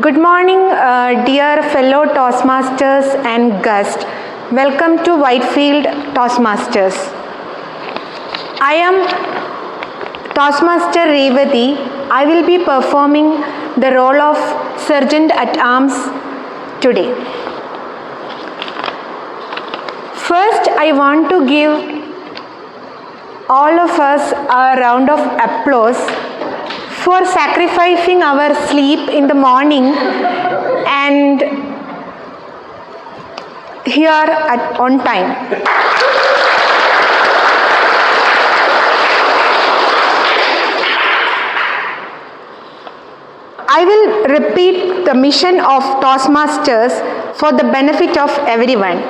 Good morning, dear fellow Toastmasters and guests. Welcome to Whitefield Toastmasters. I am Toastmaster Revati. I will be performing the role of Sergeant at Arms today. First, I want to give all of us a round of applause for sacrificing our sleep in the morning and here on time. I will repeat the mission of Toastmasters for the benefit of everyone.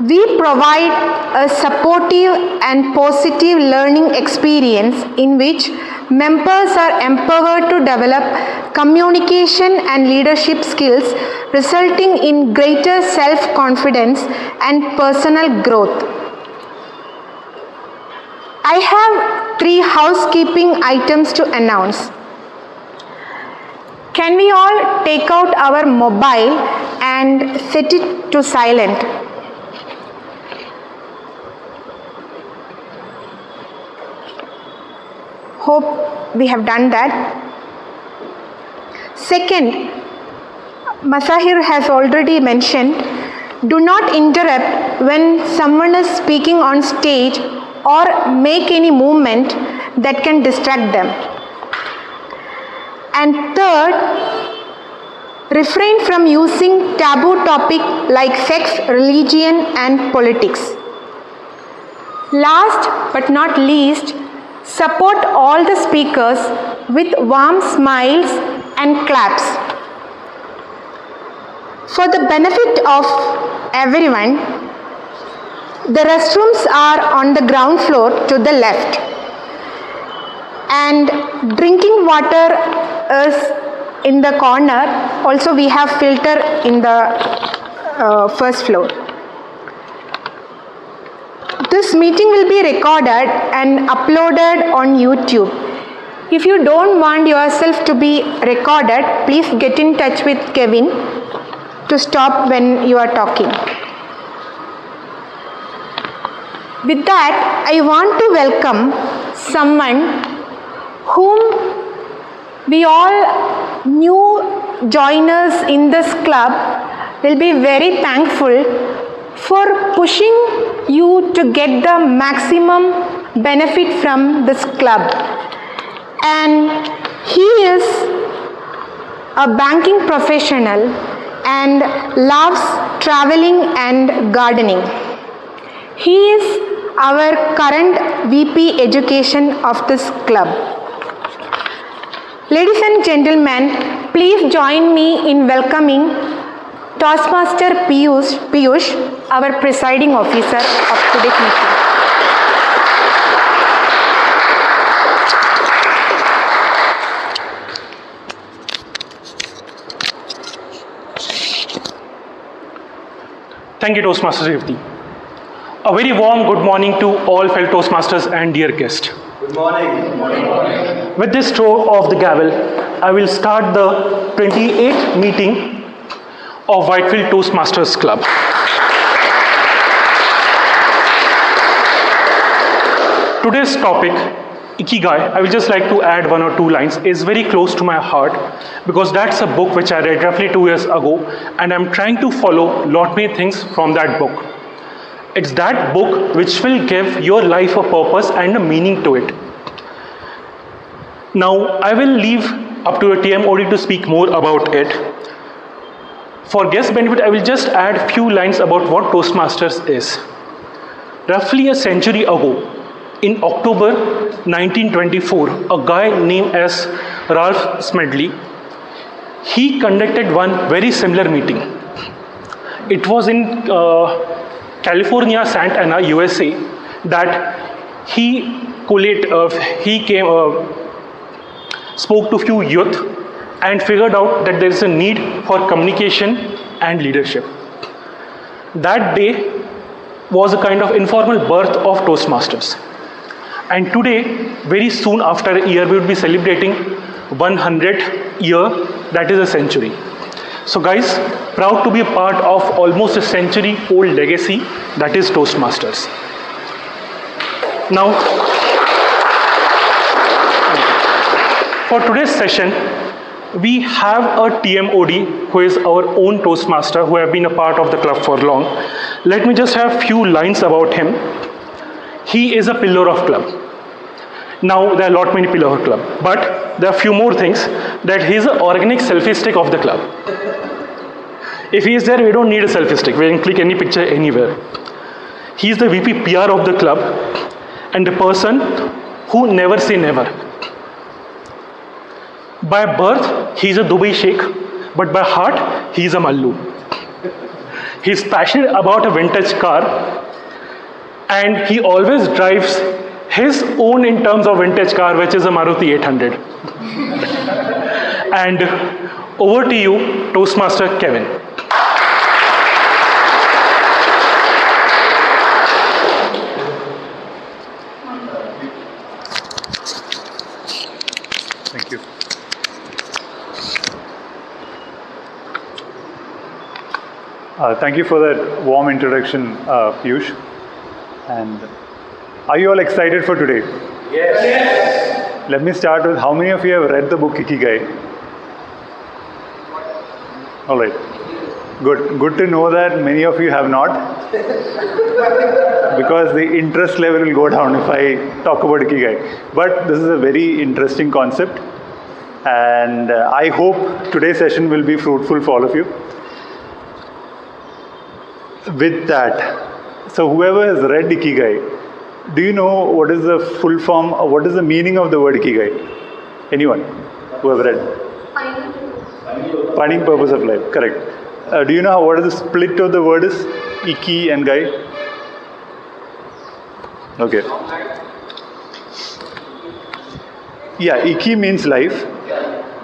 We provide a supportive and positive learning experience in which members are empowered to develop communication and leadership skills, resulting in greater self-confidence and personal growth. I have 3 housekeeping items to announce. Can we all take out our mobile and set it to silent? Hope we have done that. Second, Masahir has already mentioned, do not interrupt when someone is speaking on stage or make any movement that can distract them. And third, refrain from using taboo topics like sex, religion, and politics. Last but not least, support all the speakers with warm smiles and claps. For the benefit of everyone, the restrooms are on the ground floor to the left, and drinking water is in the corner. Also, we have filter in the first floor. This meeting will be recorded and uploaded on YouTube. If you don't want yourself to be recorded, please get in touch with Kevin to stop when you are talking. With that, I want to welcome someone whom we all new joiners in this club will be very thankful for pushing you to get the maximum benefit from this club. And he is a banking professional and loves traveling and gardening. He is our current VP Education of this club. Ladies and gentlemen, please join me in welcoming Toastmaster Piyush, our presiding officer of today's meeting. Thank you, Toastmaster Revati. A very warm good morning to all fellow Toastmasters and dear guests. Good morning. Good morning. With this stroke of the gavel, I will start the 28th meeting of Whitefield Toastmasters Club. Today's topic, IKIGAI, I will just like to add 1 or 2 lines, is very close to my heart because that's a book which I read roughly 2 years ago, and I'm trying to follow lot many things from that book. It's that book which will give your life a purpose and a meaning to it. Now, I will leave up to the TMOD to speak more about it. For guest benefit, I will just add few lines about what Toastmasters is. Roughly a century ago, in October 1924, a guy named as Ralph Smedley, he conducted one very similar meeting. It was in California, Santa Ana, USA, that he spoke to few youth and figured out that there is a need for communication and leadership. That day was a kind of informal birth of Toastmasters. And today, very soon after a year, we will be celebrating 100 year that is a century. So guys, proud to be a part of almost a century-old legacy that is Toastmasters. Now, for today's session, we have a TMOD who is our own Toastmaster who have been a part of the club for long. Let me just have few lines about him. He is a pillar of club. Now, there are a lot many pillars of club, but there are few more things that he is an organic selfie stick of the club. If he is there, we don't need a selfie stick. We can click any picture anywhere. He is the VP PR of the club and the person who never say never. By birth, he is a Dubai Sheikh, but by heart, he is a Mallu. He is passionate about a vintage car and he always drives his own in terms of vintage car, which is a Maruti 800. And over to you, Toastmaster Kevin. Thank you. Thank you for that warm introduction, Piyush. And are you all excited for today? Yes. Let me start with how many of you have read the book IKIGAI? All right. Good. Good to know that many of you have not. Because the interest level will go down if I talk about IKIGAI. But this is a very interesting concept. And I hope today's session will be fruitful for all of you. With that, so whoever has read IKIGAI, do you know what is the full form, or what is the meaning of the word IKIGAI? Anyone who have read? Finding purpose of life, correct. Do you know what is the split of the word is? Iki and Gai? Okay. Yeah, Iki means life.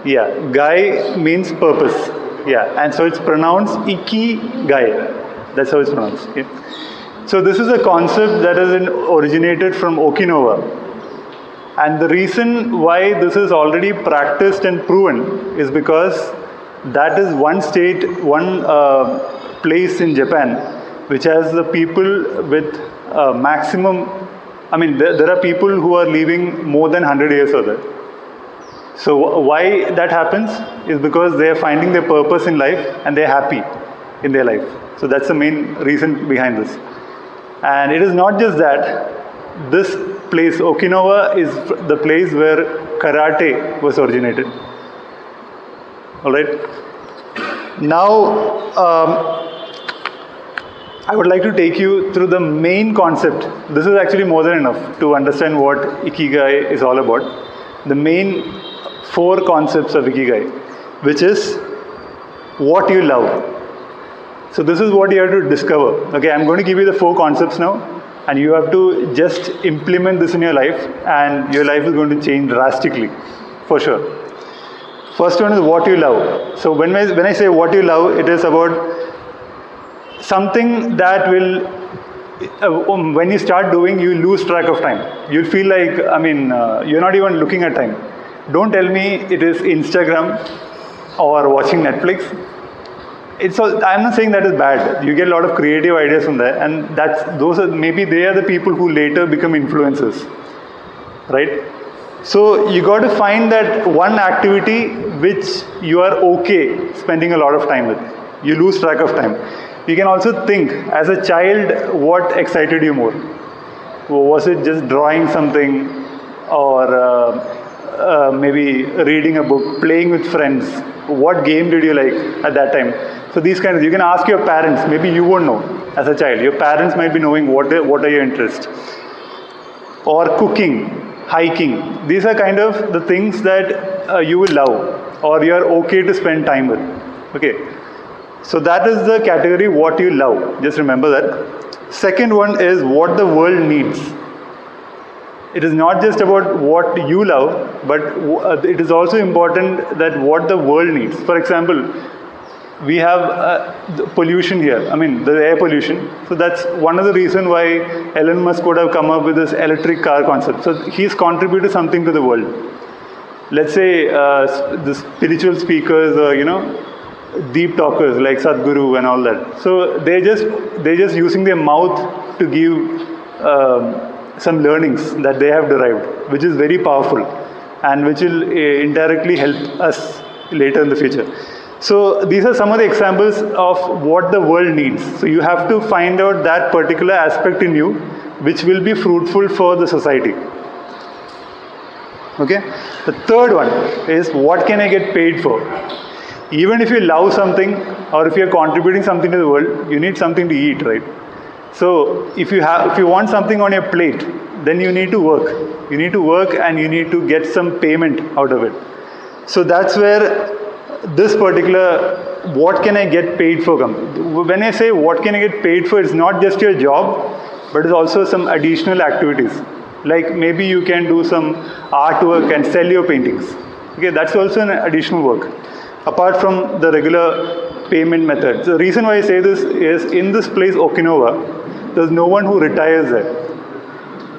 Yeah, Gai means purpose. Yeah, and so it's pronounced IKIGAI. That's how it's pronounced. Okay. So this is a concept that has originated from Okinawa. And the reason why this is already practiced and proven is because that is one state, one place in Japan which has the people with maximum, I mean there are people who are living more than 100 years or that. So why that happens is because they are finding their purpose in life and they are happy in their life. So that's the main reason behind this. And it is not just that. This place, Okinawa, is the place where karate was originated. Alright. Now, I would like to take you through the main concept. This is actually more than enough to understand what Ikigai is all about. The main 4 concepts of Ikigai, which is what you love. So this is what you have to discover. Okay, I'm going to give you the 4 concepts now, and you have to just implement this in your life, and your life is going to change drastically, for sure. First one is what you love. So when I say what you love, it is about something that will, when you start doing, you lose track of time. You'll feel like, you're not even looking at time. Don't tell me it is Instagram or watching Netflix. I'm not saying that is bad. You get a lot of creative ideas from there, and maybe they are the people who later become influencers, right? So you got to find that one activity which you are okay spending a lot of time with. You lose track of time. You can also think, as a child, what excited you more? Was it just drawing something, or maybe reading a book, playing with friends? What game did you like at that time? So these kinds, you can ask your parents. Maybe you won't know as a child. Your parents might be knowing what are your interests. Or cooking, hiking. These are kind of the things that you will love, or you are okay to spend time with. Okay. So that is the category what you love. Just remember that. Second one is what the world needs. It is not just about what you love, but it is also important that what the world needs. For example, we have pollution here, the air pollution. So that's one of the reasons why Elon Musk would have come up with this electric car concept. So he's contributed something to the world. let's say the spiritual speakers, deep talkers like Sadhguru and all that. So they're just using their mouth to give some learnings that they have derived, which is very powerful and which will indirectly help us later in the future. So these are some of the examples of what the world needs. So you have to find out that particular aspect in you which will be fruitful for the society. Okay? The third one is, what can I get paid for? Even if you love something or if you're contributing something to the world, you need something to eat, right? So if you want something on your plate, then you need to work. You need to work and you need to get some payment out of it. So that's where this particular what can I get paid for comes. When I say what can I get paid for, it's not just your job, but it's also some additional activities. Like maybe you can do some artwork and sell your paintings. Okay, that's also an additional work, apart from the regular payment method. The reason why I say this is, in this place, Okinawa, there's no one who retires there.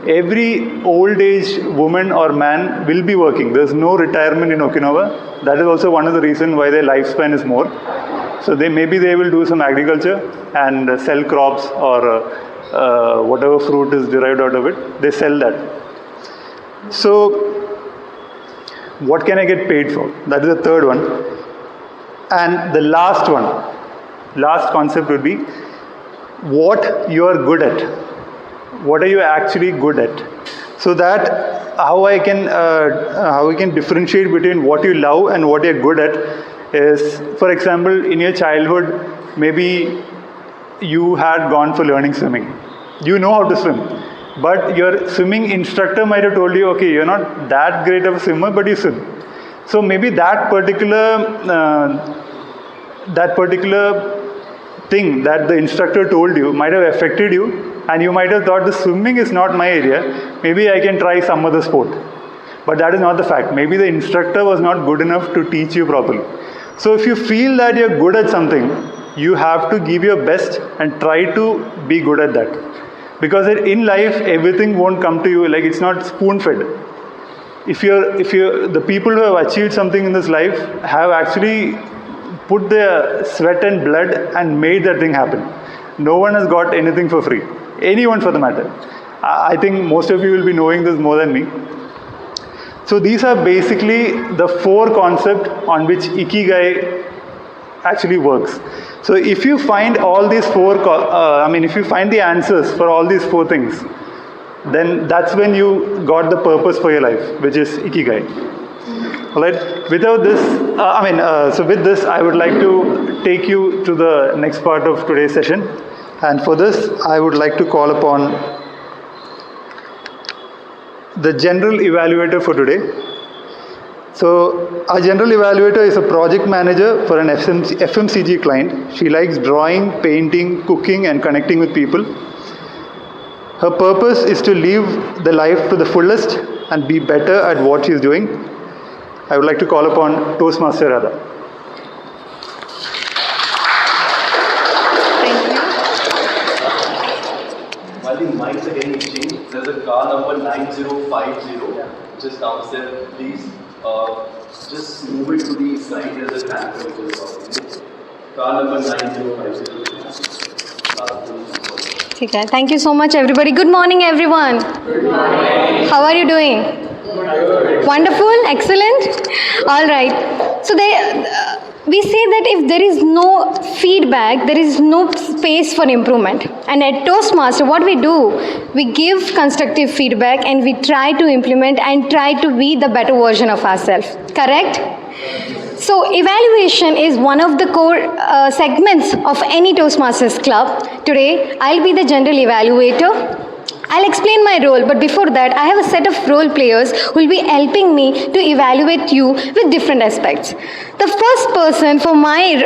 Every old age woman or man will be working. There's no retirement in Okinawa. That is also one of the reasons why their lifespan is more. So maybe they will do some agriculture and sell crops or whatever fruit is derived out of it. They sell that. So what can I get paid for? That is the third one. And the last one, last concept would be what you are good at. What are you actually good at? So that how I can differentiate between what you love and what you're good at is, for example, in your childhood, maybe you had gone for learning swimming. You know how to swim, but your swimming instructor might have told you, okay, you're not that great of a swimmer, but you swim. So maybe that particular thing that the instructor told you might have affected you, and you might have thought the swimming is not my area, maybe I can try some other sport. But that is not the fact. Maybe the instructor was not good enough to teach you properly. So if you feel that you're good at something, you have to give your best and try to be good at that. Because in life, everything won't come to you, like it's not spoon-fed. The people who have achieved something in this life have actually put their sweat and blood and made that thing happen. No one has got anything for free. Anyone for the matter. I think most of you will be knowing this more than me. So these are basically the 4 concepts on which Ikigai actually works. So if you find all these 4, if you find the answers for all these 4 things, then that's when you got the purpose for your life, which is Ikigai. All right. Without this, so with this, I would like to take you to the next part of today's session. And for this, I would like to call upon the general evaluator for today. So our general evaluator is a project manager for an FMCG client. She likes drawing, painting, cooking, and connecting with people. Her purpose is to live the life to the fullest and be better at what she is doing. I would like to call upon Toastmaster Radha. While the mics are getting exchanged, there's a car number 9050 just downstairs. Please just move it to the side. There's a tank which is talking. Car number 9050. Okay, thank you so much, everybody. Good morning, everyone. Good morning. How are you doing? Wonderful, excellent. All right. So we say that if there is no feedback, there is no space for improvement. And at Toastmaster, what we do, we give constructive feedback and we try to implement and try to be the better version of ourselves. Correct? So evaluation is one of the core segments of any Toastmasters club. Today, I'll be the general evaluator. I'll explain my role, but before that, I have a set of role players who will be helping me to evaluate you with different aspects. The first person for my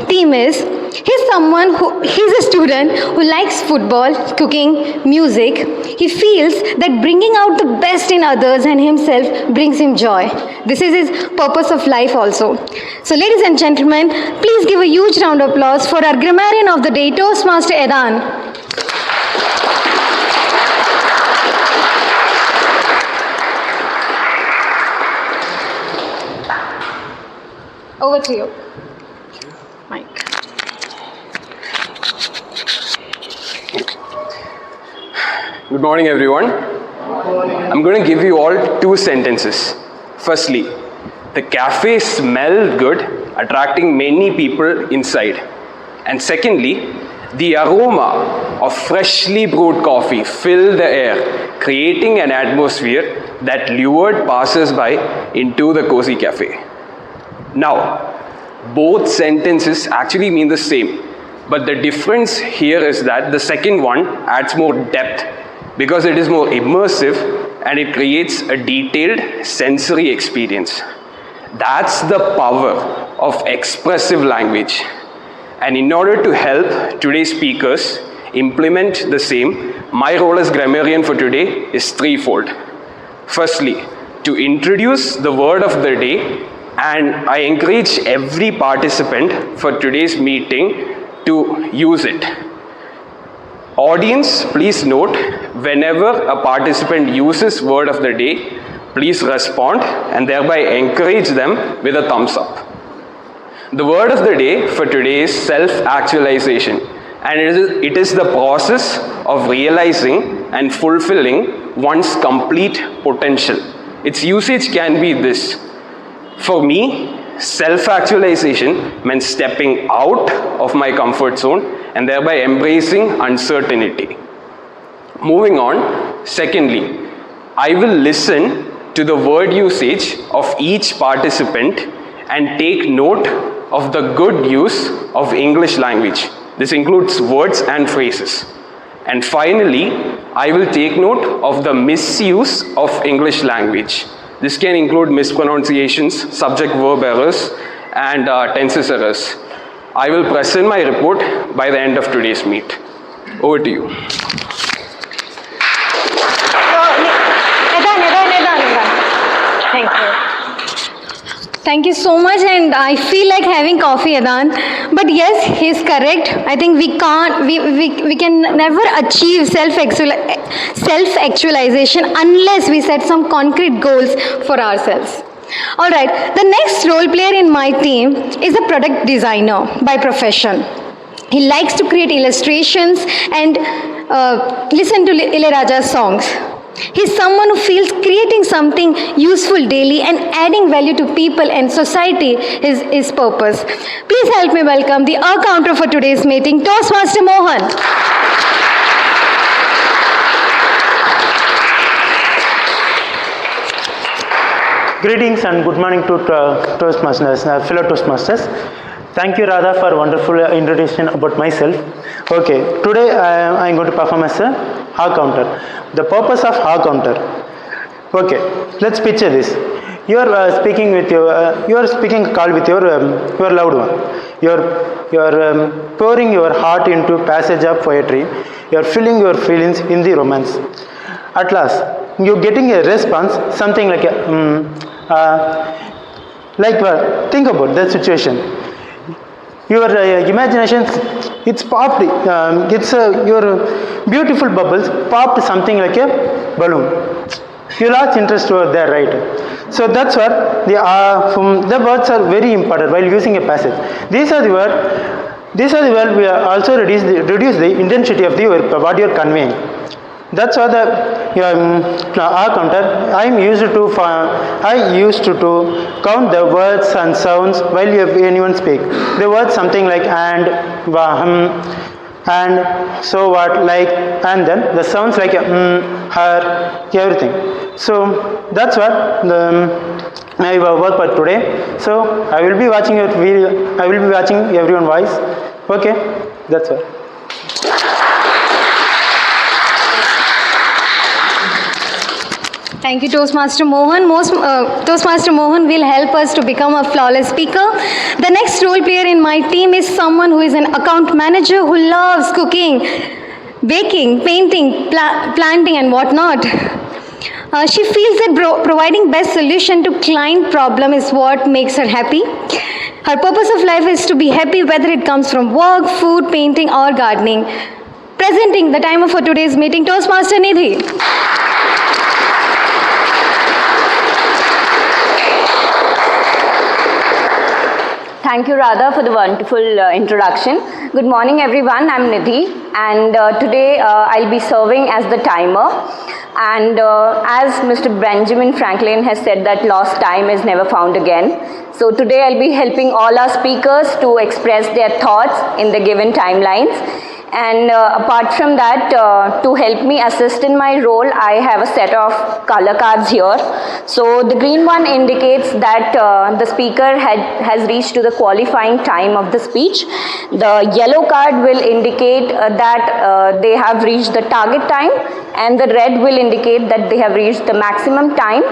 team he's a student who likes football, cooking, music. He feels that bringing out the best in others and himself brings him joy. This is his purpose of life also. So ladies and gentlemen, please give a huge round of applause for our grammarian of the day, Toastmaster Edan. Over to you. Mike. Good morning, everyone. I'm going to give you all 2 sentences. Firstly, the cafe smelled good, attracting many people inside. And secondly, the aroma of freshly brewed coffee filled the air, creating an atmosphere that lured passers-by into the cozy cafe. Now, both sentences actually mean the same, but the difference here is that the second one adds more depth because it is more immersive and it creates a detailed sensory experience. That's the power of expressive language. And in order to help today's speakers implement the same, my role as grammarian for today is threefold. Firstly, to introduce the word of the day, and I encourage every participant for today's meeting to use it. Audience, please note, whenever a participant uses word of the day, please respond and thereby encourage them with a thumbs up. The word of the day for today is self-actualization, and it is the process of realizing and fulfilling one's complete potential. Its usage can be this. For me, self-actualization meant stepping out of my comfort zone and thereby embracing uncertainty. Moving on, secondly, I will listen to the word usage of each participant and take note of the good use of English language. This includes words and phrases. And finally, I will take note of the misuse of English language. This can include mispronunciations, subject-verb errors, and tenses errors. I will present my report by the end of today's meet. Over to you. Thank you. Thank you so much, and I feel like having coffee, Adan. But yes, he's correct. I think we can never achieve self-actualization unless we set some concrete goals for ourselves. All right, the next role player in my team is a product designer by profession. He likes to create illustrations and listen to Ilayaraja's songs. He's someone who feels creating something useful daily and adding value to people and society is his purpose. Please help me welcome the counter for today's meeting, Toastmaster Mohan. Greetings and good morning to Toastmasters, fellow Toastmasters. Thank you, Radha, for a wonderful introduction about myself. Okay, today I am going to perform as a ha counter. The purpose of ha counter. Okay, let's picture this. You are speaking with a call with your loved one. You are pouring your heart into passage of poetry. You are filling your feelings in the romance. At last, you are getting a response, something like think about that situation. Your imagination, it's popped, your beautiful bubbles popped something like a balloon. You lost interest over there, right? So that's what the words are very important while using a passage. These are the words we also reduce the intensity of the what you are conveying. That's why our counter. I used to count the words and sounds while anyone speak. The words something like and, and so what, like, and then the sounds like her, everything. So that's what my work for today. So I will be watching your video. I will be watching everyone's voice. Okay, that's all. Thank you, Toastmaster Mohan. Toastmaster Mohan will help us to become a flawless speaker. The next role player in my team is someone who is an account manager who loves cooking, baking, painting, planting and whatnot. She feels that providing best solution to client problem is what makes her happy. Her purpose of life is to be happy whether it comes from work, food, painting or gardening. Presenting the timer for today's meeting, Toastmaster Nidhi. Thank you, Radha, for the wonderful introduction. Good morning, everyone. I'm Nidhi, and today I'll be serving as the timer. And as Mr. Benjamin Franklin has said that lost time is never found again. So today I'll be helping all our speakers to express their thoughts in the given timelines. And apart from that, to help me assist in my role, I have a set of color cards here. So the green one indicates that the speaker has reached to the qualifying time of the speech. The yellow card will indicate that they have reached the target time, and the red will indicate that they have reached the maximum time.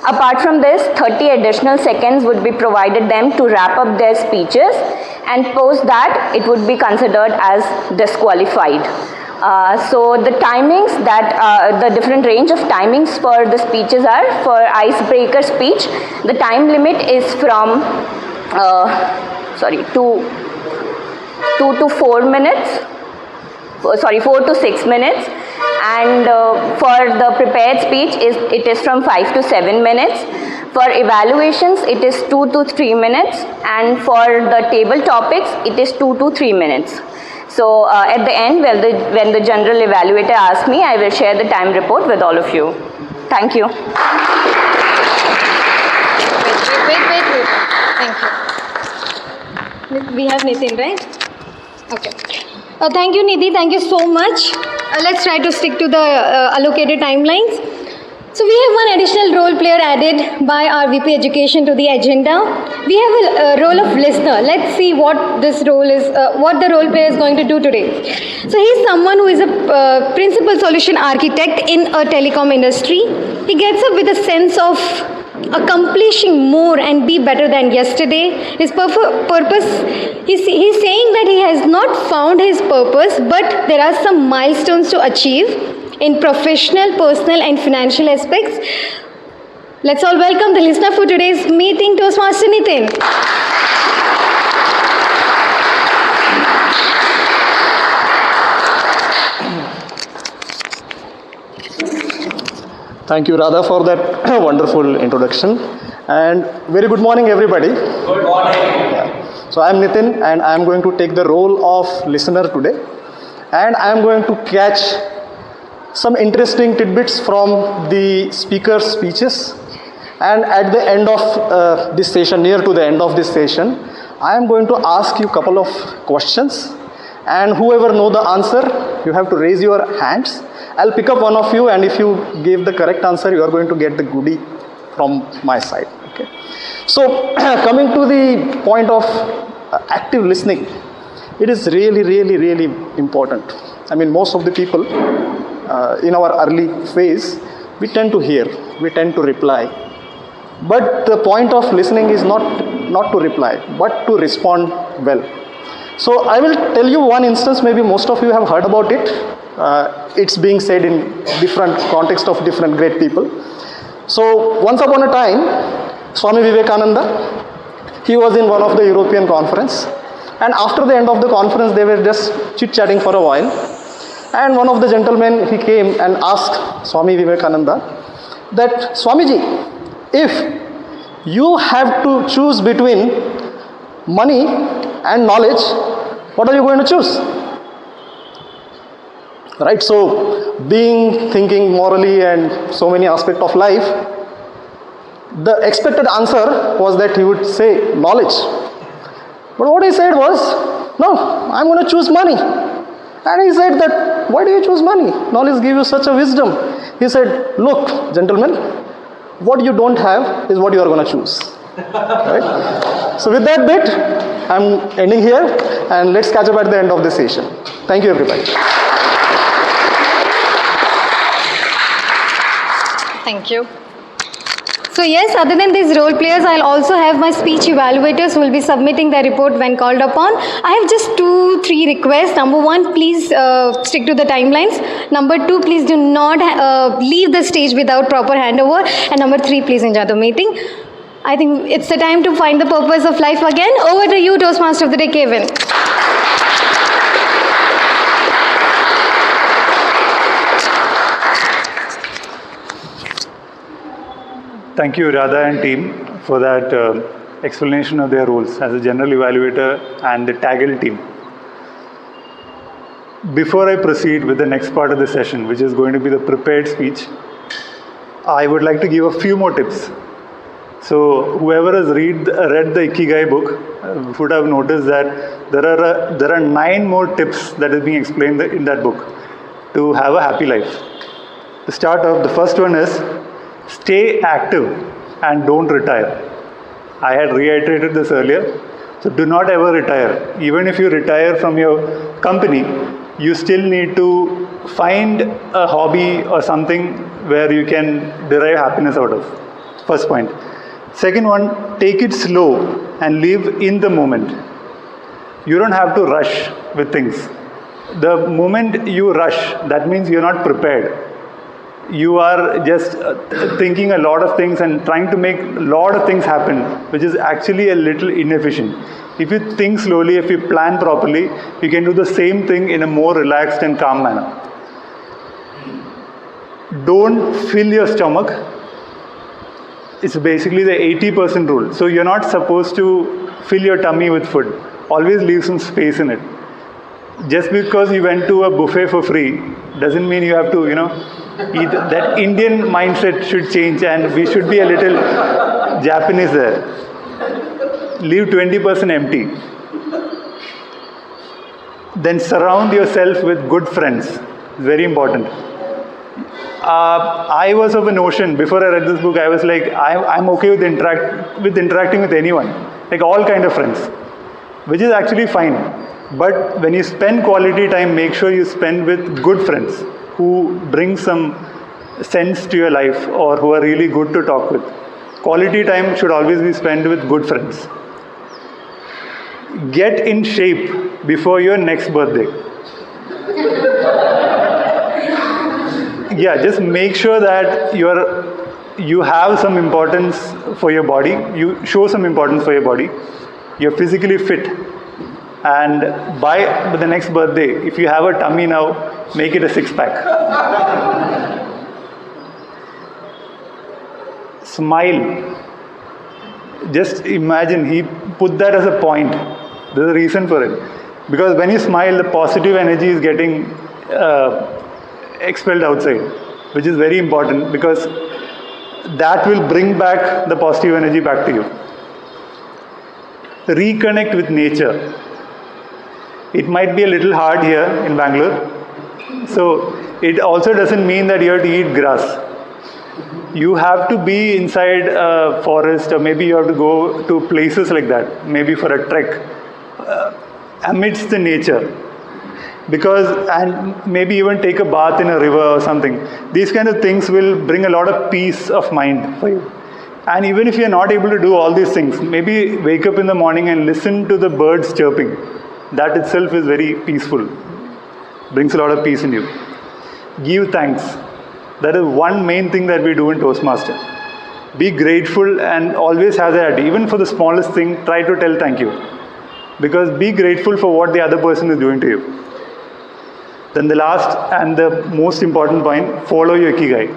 Apart from this, 30 additional seconds would be provided them to wrap up their speeches, and post that it would be considered as disqualified. So the timings that the different range of timings for the speeches are: for icebreaker speech, the time limit is from 2 to 4 minutes. 4 to 6 minutes, and for the prepared speech it is from 5 to 7 minutes. For evaluations it is 2 to 3 minutes, and for the table topics it is 2 to 3 minutes. So at the end, when the general evaluator asks me, I will share the time report with all of you. Thank you. Wait. Thank you. We have Nitin, right? Okay. Thank you, Nidhi. Thank you so much. Let's try to stick to the allocated timelines. So we have one additional role player added by our VP Education to the agenda. We have a role of listener. Let's see what this role is, what the role player is going to do today. So he's someone who is a principal solution architect in a telecom industry. He gets up with a sense of accomplishing more and be better than yesterday. His purpose, he's saying that he has not found his purpose, but there are some milestones to achieve in professional, personal and financial aspects. Let's all welcome the listener for today's meeting, Toastmaster Nitin. Thank you, Radha, for that wonderful introduction. And very good morning, everybody. Good morning. So I am Nitin, and I am going to take the role of listener today. And I am going to catch some interesting tidbits from the speaker's speeches. And at the end of this session, near to the end of this session, I am going to ask you a couple of questions. And whoever know the answer, you have to raise your hands. I'll pick up one of you, and if you give the correct answer, you are going to get the goodie from my side. Okay. So coming to the point of active listening, it is really important. I mean, most of the people in our early phase, we tend to hear, we tend to reply. But the point of listening is not to reply, but to respond well. So I will tell you one instance, maybe most of you have heard about it. It's being said in different context of different great people. So once upon a time, Swami Vivekananda, he was in one of the European conference. And after the end of the conference, they were just chit-chatting for a while. And one of the gentlemen, he came and asked Swami Vivekananda that, Swamiji, if you have to choose between money and knowledge, what are you going to choose? Right? So, thinking morally and so many aspects of life, the expected answer was that he would say knowledge. But what he said was, no, I'm going to choose money. And he said that, why do you choose money? Knowledge gives you such a wisdom. He said, look, gentlemen, what you don't have is what you are going to choose. Right? So with that bit, I'm ending here, and let's catch up at the end of the session. Thank you, everybody. Thank you. So yes, other than these role players, I'll also have my speech evaluators who will be submitting their report when called upon. I have just 2-3 requests. Number 1, please stick to the timelines. Number 2, please do not leave the stage without proper handover. And number 3, please enjoy the meeting. I think it's the time to find the purpose of life again. Over to you, Toastmaster of the Day, Kevin. Thank you, Radha and team, for that explanation of their roles as a general evaluator and the Taggle team. Before I proceed with the next part of the session, which is going to be the prepared speech, I would like to give a few more tips. So whoever has read the IKIGAI book would have noticed that there are 9 more tips that is being explained in that book to have a happy life. To start off, the first one is stay active and don't retire. I had reiterated this earlier. So do not ever retire. Even if you retire from your company, you still need to find a hobby or something where you can derive happiness out of. First point. Second one, take it slow and live in the moment. You don't have to rush with things. The moment you rush, that means you're not prepared. You are just thinking a lot of things and trying to make a lot of things happen, which is actually a little inefficient. If you think slowly, if you plan properly, you can do the same thing in a more relaxed and calm manner. Don't fill your stomach. It's basically the 80% rule. So you're not supposed to fill your tummy with food. Always leave some space in it. Just because you went to a buffet for free doesn't mean you have to, eat. That Indian mindset should change, and we should be a little Japanese there. Leave 20% empty. Then surround yourself with good friends. Very important. I was of a notion, before I read this book, I was like, I'm okay with interacting with anyone. Like all kind of friends. Which is actually fine. But when you spend quality time, make sure you spend with good friends who bring some sense to your life or who are really good to talk with. Quality time should always be spent with good friends. Get in shape before your next birthday. Yeah, just make sure that you have some importance for your body. You show some importance for your body. You're physically fit. And by the next birthday, if you have a tummy now, make it a 6-pack. Smile. Just imagine, he put that as a point. There's a reason for it. Because when you smile, the positive energy is getting expelled outside, which is very important because that will bring back the positive energy back to you. Reconnect with nature. It might be a little hard here in Bangalore. So it also doesn't mean that you have to eat grass. You have to be inside a forest, or maybe you have to go to places like that, maybe for a trek, amidst the nature. And maybe even take a bath in a river or something. These kind of things will bring a lot of peace of mind for you. And even if you're not able to do all these things, maybe wake up in the morning and listen to the birds chirping. That itself is very peaceful. Brings a lot of peace in you. Give thanks. That is one main thing that we do in Toastmaster. Be grateful and always have that. Even for the smallest thing, try to tell thank you. Because be grateful for what the other person is doing to you. Then the last and the most important point, follow your IKIGAI.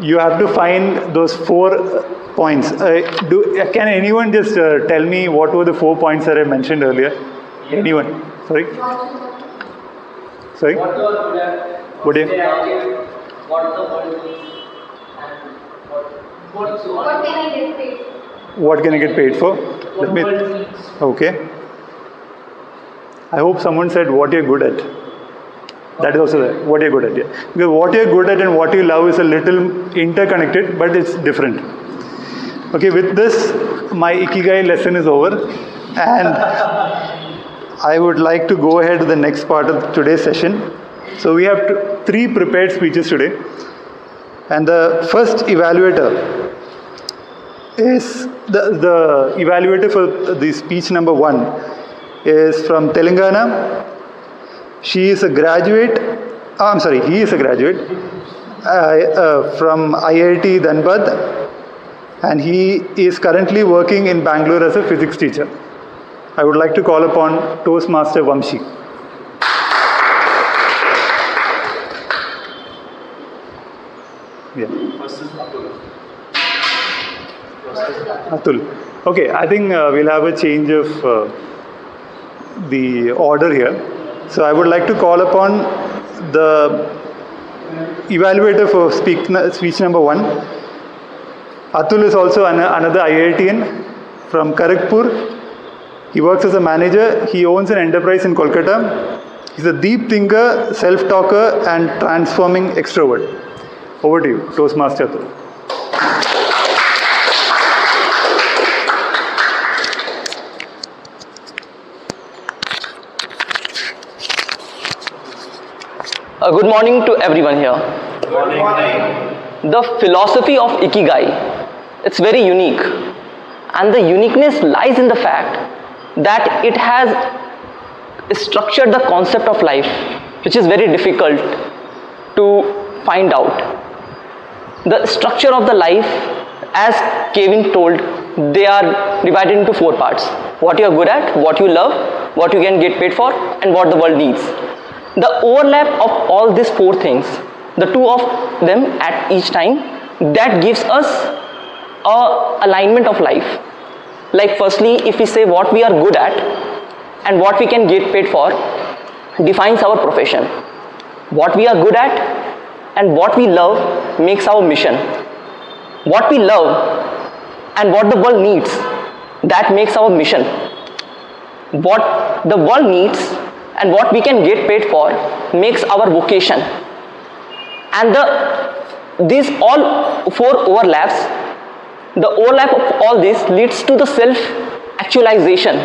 You have to find those 4 points. Can anyone just tell me what were the 4 points that I mentioned earlier? Anyone? Sorry? Sorry? What you are good at, what stay active, what the world needs, and what can I get paid for? What can I get paid for? What the world needs. Okay. I hope someone said what you're good at. That is also there. What you're good at. Yeah. Because what you're good at and what you love is a little interconnected, but it's different. Okay, with this, my IKIGAI lesson is over. And I would like to go ahead to the next part of today's session. So we have 3 prepared speeches today. And the first evaluator is, the evaluator for the speech number 1 is from Telangana. She is a graduate, he is a graduate from IIT Dhanbad, and he is currently working in Bangalore as a physics teacher. I would like to call upon Toastmaster Vamshi. Yeah. First is Atul. Atul. Okay, I think we'll have a change of the order here. So I would like to call upon the evaluator for speech number 1. Atul is also another IITian from Kharagpur. He works as a manager. He owns an enterprise in Kolkata. He's a deep thinker, self-talker, and transforming extrovert. Over to you, Toastmaster Atul. Good morning to everyone here. Good morning. The philosophy of Ikigai, it's very unique. And the uniqueness lies in the fact that it has structured the concept of life, which is very difficult to find out. The structure of the life, as Kevin told, they are divided into 4 parts. What you are good at, what you love, what you can get paid for, and what the world needs. The overlap of all these 4 things, the 2 of them at each time, that gives us a alignment of life. Like firstly, if we say what we are good at and what we can get paid for, defines our profession. What we are good at and what we love makes our mission. What we love and what the world needs, that makes our mission. What the world needs and what we can get paid for makes our vocation. And these all 4 overlaps, the overlap of all this leads to the self-actualization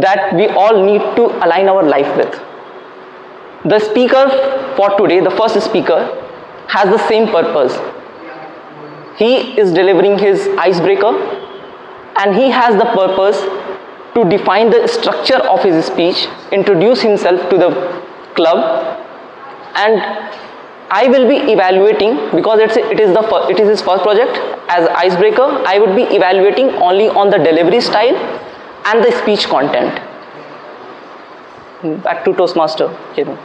that we all need to align our life with. The speaker for today, the first speaker, has the same purpose. He is delivering his icebreaker, and he has the purpose to define the structure of his speech, introduce himself to the club, and I will be evaluating, because it is his first project as icebreaker. I would be evaluating only on the delivery style and the speech content. Back to Toastmaster Kevin.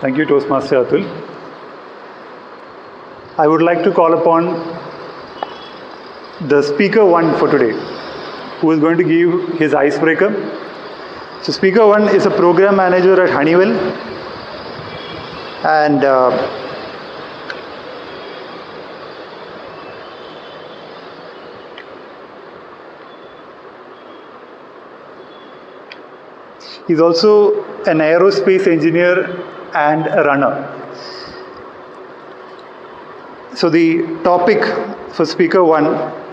Thank you, Toastmaster Atul. I would like to call upon the speaker 1 for today, who is going to give his icebreaker. So speaker 1 is a program manager at Honeywell, and he's also an aerospace engineer and a runner. So the topic for speaker 1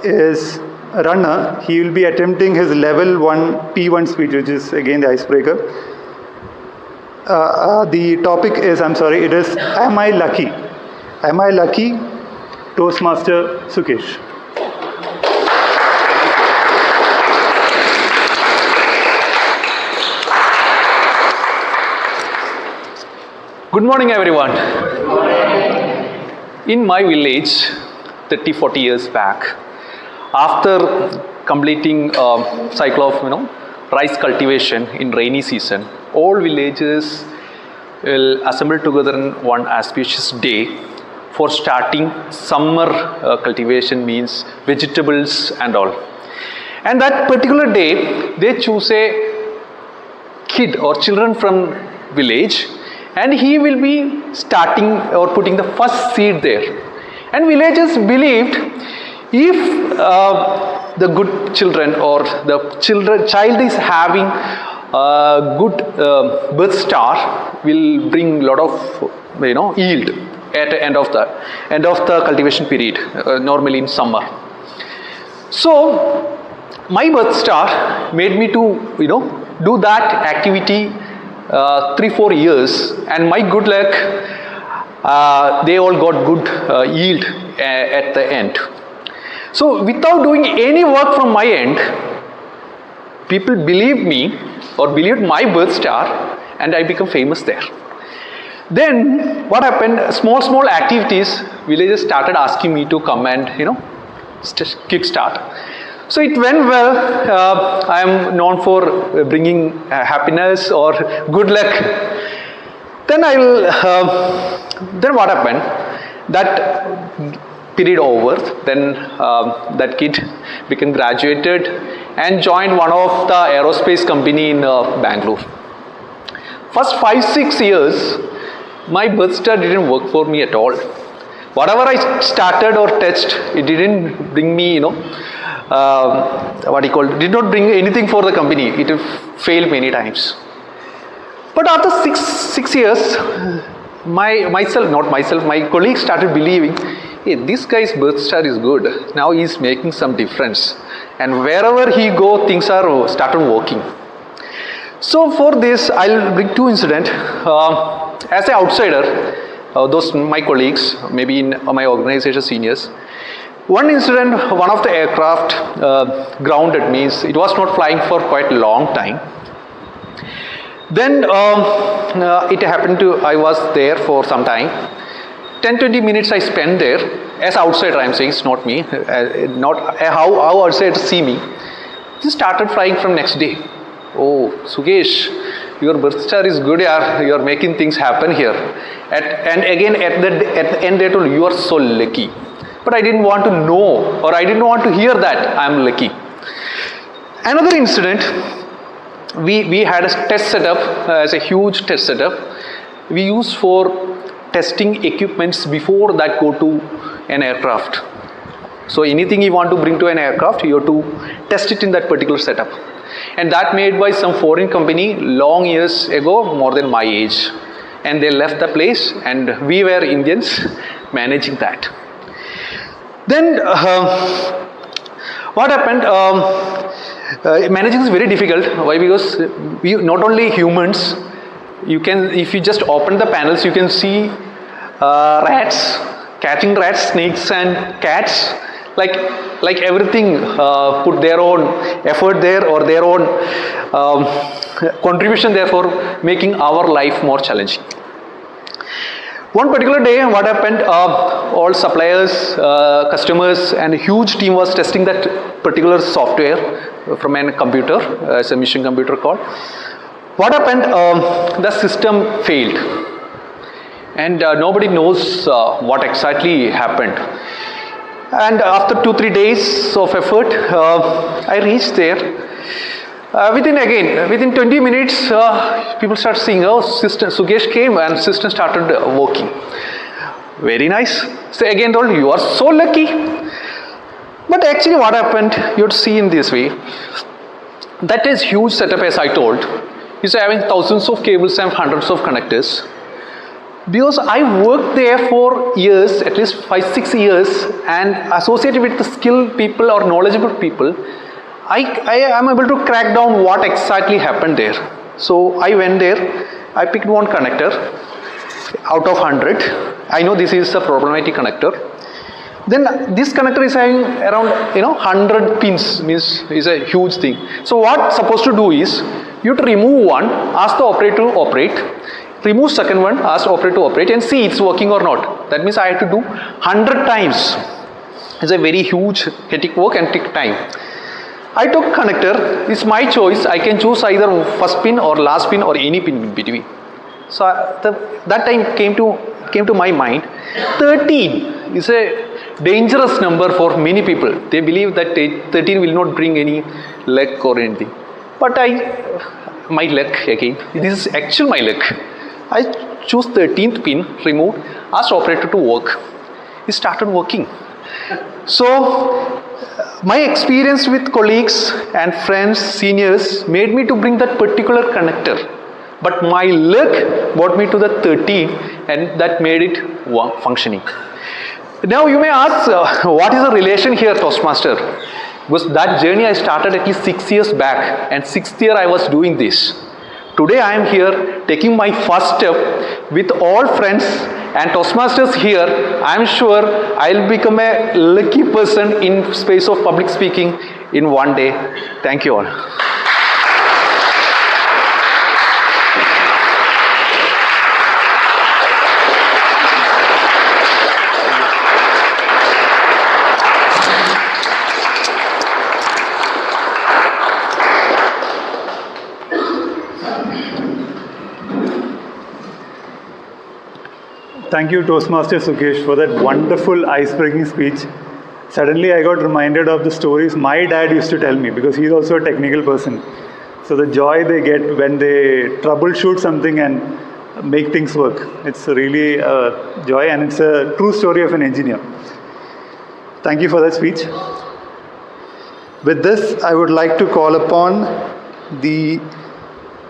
is runner. He will be attempting his level 1 P1 speech, which is again the icebreaker. The topic is, it is Am I Lucky? Am I Lucky? Toastmaster Sukesh. Good morning, everyone. Good morning. In my village, 30-40 years back, after completing a cycle of rice cultivation in rainy season, all villages will assemble together in one auspicious day for starting summer cultivation, means vegetables and all. And that particular day, they choose a kid or children from village, and he will be starting or putting the first seed there. And villagers believed if the good children or the child is having a good birth star, will bring lot of yield at the end of the cultivation period, normally in summer. So my birth star made me to do that activity 3-4 years, and my good luck, they all got good yield at the end. So without doing any work from my end, people believed me or believed my birth star, and I became famous there. Then what happened? Small activities, villagers started asking me to come and kick start. So it went well. I am known for bringing happiness or good luck. Then then what happened? That period over. Then that kid became graduated and joined one of the aerospace company in Bangalore. First 5-6 years, my birth star didn't work for me at all. Whatever I started or touched, it didn't bring me, did not bring anything for the company. It failed many times. But after six years, my colleagues started believing, hey, this guy's birth star is good. Now he's making some difference. And wherever he go, things are started working. So for this, I'll bring two incidents. As an outsider, those my colleagues, maybe in my organization seniors, one incident, one of the aircraft grounded, means it was not flying for quite a long time. Then it happened I was there for some time. 10-20 minutes I spent there. As outsider, I'm saying, it's not me, not how outsiders see me. He started flying from next day. Oh, Sukesh, your birth star is good, yaar. You are making things happen here. And again, at the end, they told, you are so lucky. But I didn't want to know, or I didn't want to hear that I'm lucky. Another incident, we had a test setup, as a huge test setup. We use for testing equipments before that go to an aircraft. So anything you want to bring to an aircraft, you have to test it in that particular setup. And that made by some foreign company long years ago, more than my age. And they left the place, and we were Indians managing that. Then what happened? Managing is very difficult. Why? Because we not only humans. You can, if you just open the panels, you can see rats, catching rats, snakes, and cats. Like everything, put their own effort there, or their own contribution there for making our life more challenging. One particular day, what happened? All suppliers, customers, and a huge team was testing that particular software from a computer, as a mission computer called. What happened? The system failed, and nobody knows what exactly happened. And after 2-3 days of effort, I reached there. Within 20 minutes, people start seeing, oh, Sukesh came and system started working. Very nice. So again told, you are so lucky. But actually what happened, you would see in this way. That is huge setup, as I told. It's having thousands of cables and hundreds of connectors. Because I worked there for years, at least 5-6 years, and associated with the skilled people or knowledgeable people, I am able to crack down what exactly happened there. So I went there, I picked one connector out of 100. I know this is a problematic connector. Then this connector is having around 100 pins, means is a huge thing. So what supposed to do is, you have to remove one, ask the operator to operate, remove second one, ask the operator to operate, and see it's working or not. That means I have to do 100 times. It's a very huge hectic work and take time. I took connector, it's my choice. I can choose either first pin or last pin or any pin in between. So that time came to my mind. 13 is a dangerous number for many people. They believe that 13 will not bring any luck or anything. But my luck again, this is actually my luck. I choose 13th pin, removed, asked operator to work. It started working. So my experience with colleagues and friends, seniors, made me to bring that particular connector. But my luck brought me to the 13, and that made it functioning. Now you may ask, what is the relation here, Toastmaster? Because that journey I started at least 6 years back, and 6th year I was doing this. Today I am here taking my first step with all friends and Toastmasters here. I am sure I will become a lucky person in space of public speaking in one day. Thank you all. Thank you, Toastmaster Sukesh, for that wonderful ice-breaking speech. Suddenly, I got reminded of the stories my dad used to tell me, because he's also a technical person. So the joy they get when they troubleshoot something and make things work, it's really a joy, and it's a true story of an engineer. Thank you for that speech. With this, I would like to call upon the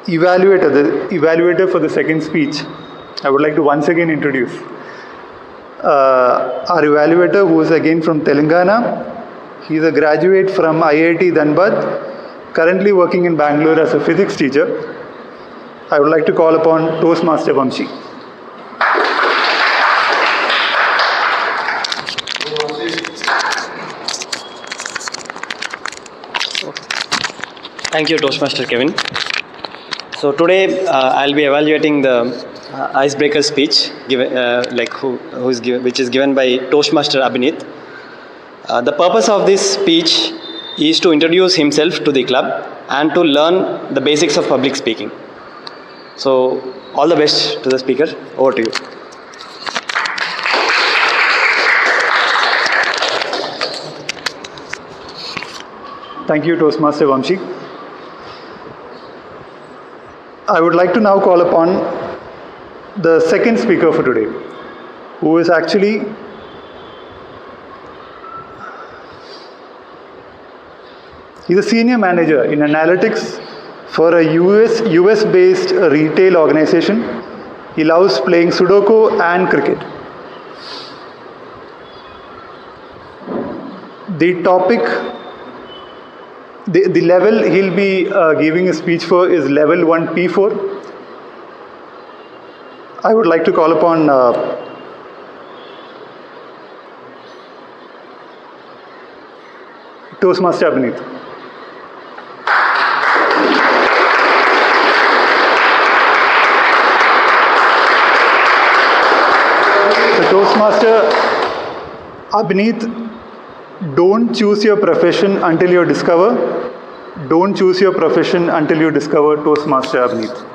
evaluator for the second speech. I would like to once again introduce our evaluator, who is again from Telangana. He is a graduate from IIT Dhanbad, currently working in Bangalore as a physics teacher. I would like to call upon Toastmaster Vamshi. Thank you, Toastmaster Kevin. So today I'll be evaluating the icebreaker speech given, which is given by Toastmaster Abhinit. The purpose of this speech is to introduce himself to the club and to learn the basics of public speaking. So all the best to the speaker. Over to you. Thank you, Toastmaster Vamshi. I would like to now call upon the second speaker for today, who is actually he's a senior manager in analytics for a US-based retail organization. He loves playing Sudoku and cricket. The topic, the level he'll be giving a speech for is level 1 P4. I would like to call upon Toastmaster Abhinit. So Toastmaster Abhinit, don't choose your profession until you discover. Don't choose your profession until you discover Toastmaster Abhinit.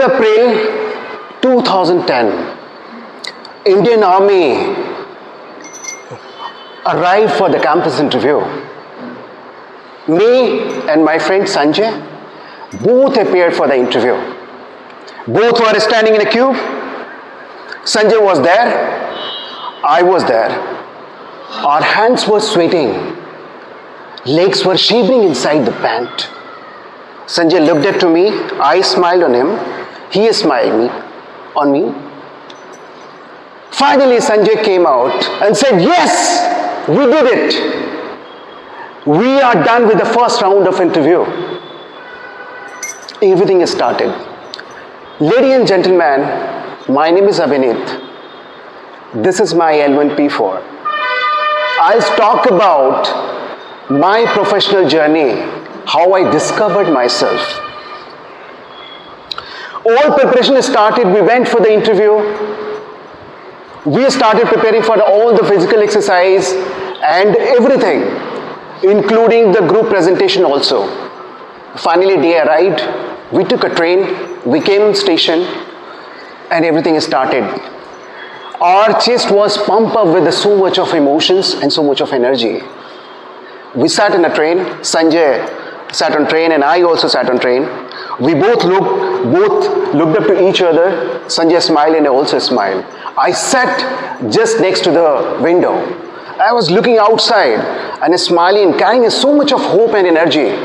April 2010, Indian Army arrived for the campus interview. Me and my friend Sanjay both appeared for the interview. Both were standing in a queue. Sanjay was there, I was there. Our hands were sweating, legs were shivering inside the pant. Sanjay looked up to me, I smiled on him, he smiled on me. Finally, Sanjay came out and said, yes, we did it. We are done with the first round of interview. Everything is started. Ladies and gentlemen, my name is Abhinit. This is my L1P4. I'll talk about my professional journey, how I discovered myself. All preparation started, we went for the interview. We started preparing for all the physical exercise and everything, including the group presentation also. Finally, day arrived, we took a train, we came in station, and everything started. Our chest was pumped up with so much of emotions and so much of energy. We sat in a train, Sanjay sat on train and I also sat on train. We both looked up to each other. Sanjay smiled and I also smiled. I sat just next to the window. I was looking outside and smiling, carrying so much of hope and energy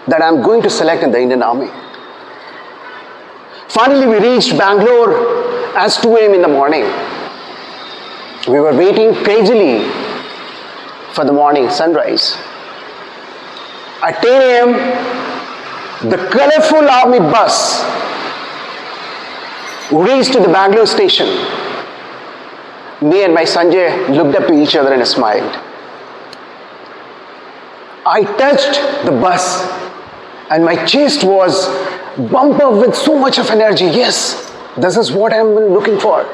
that I'm going to select in the Indian Army. Finally, we reached Bangalore as 2 a.m. in the morning. We were waiting crazily for the morning sunrise. At 10 a.m., the colorful army bus reached to the Bangalore station. Me and my Sanjay looked up to each other and smiled. I touched the bus and my chest was bumper with so much of energy. Yes, this is what I'm looking for.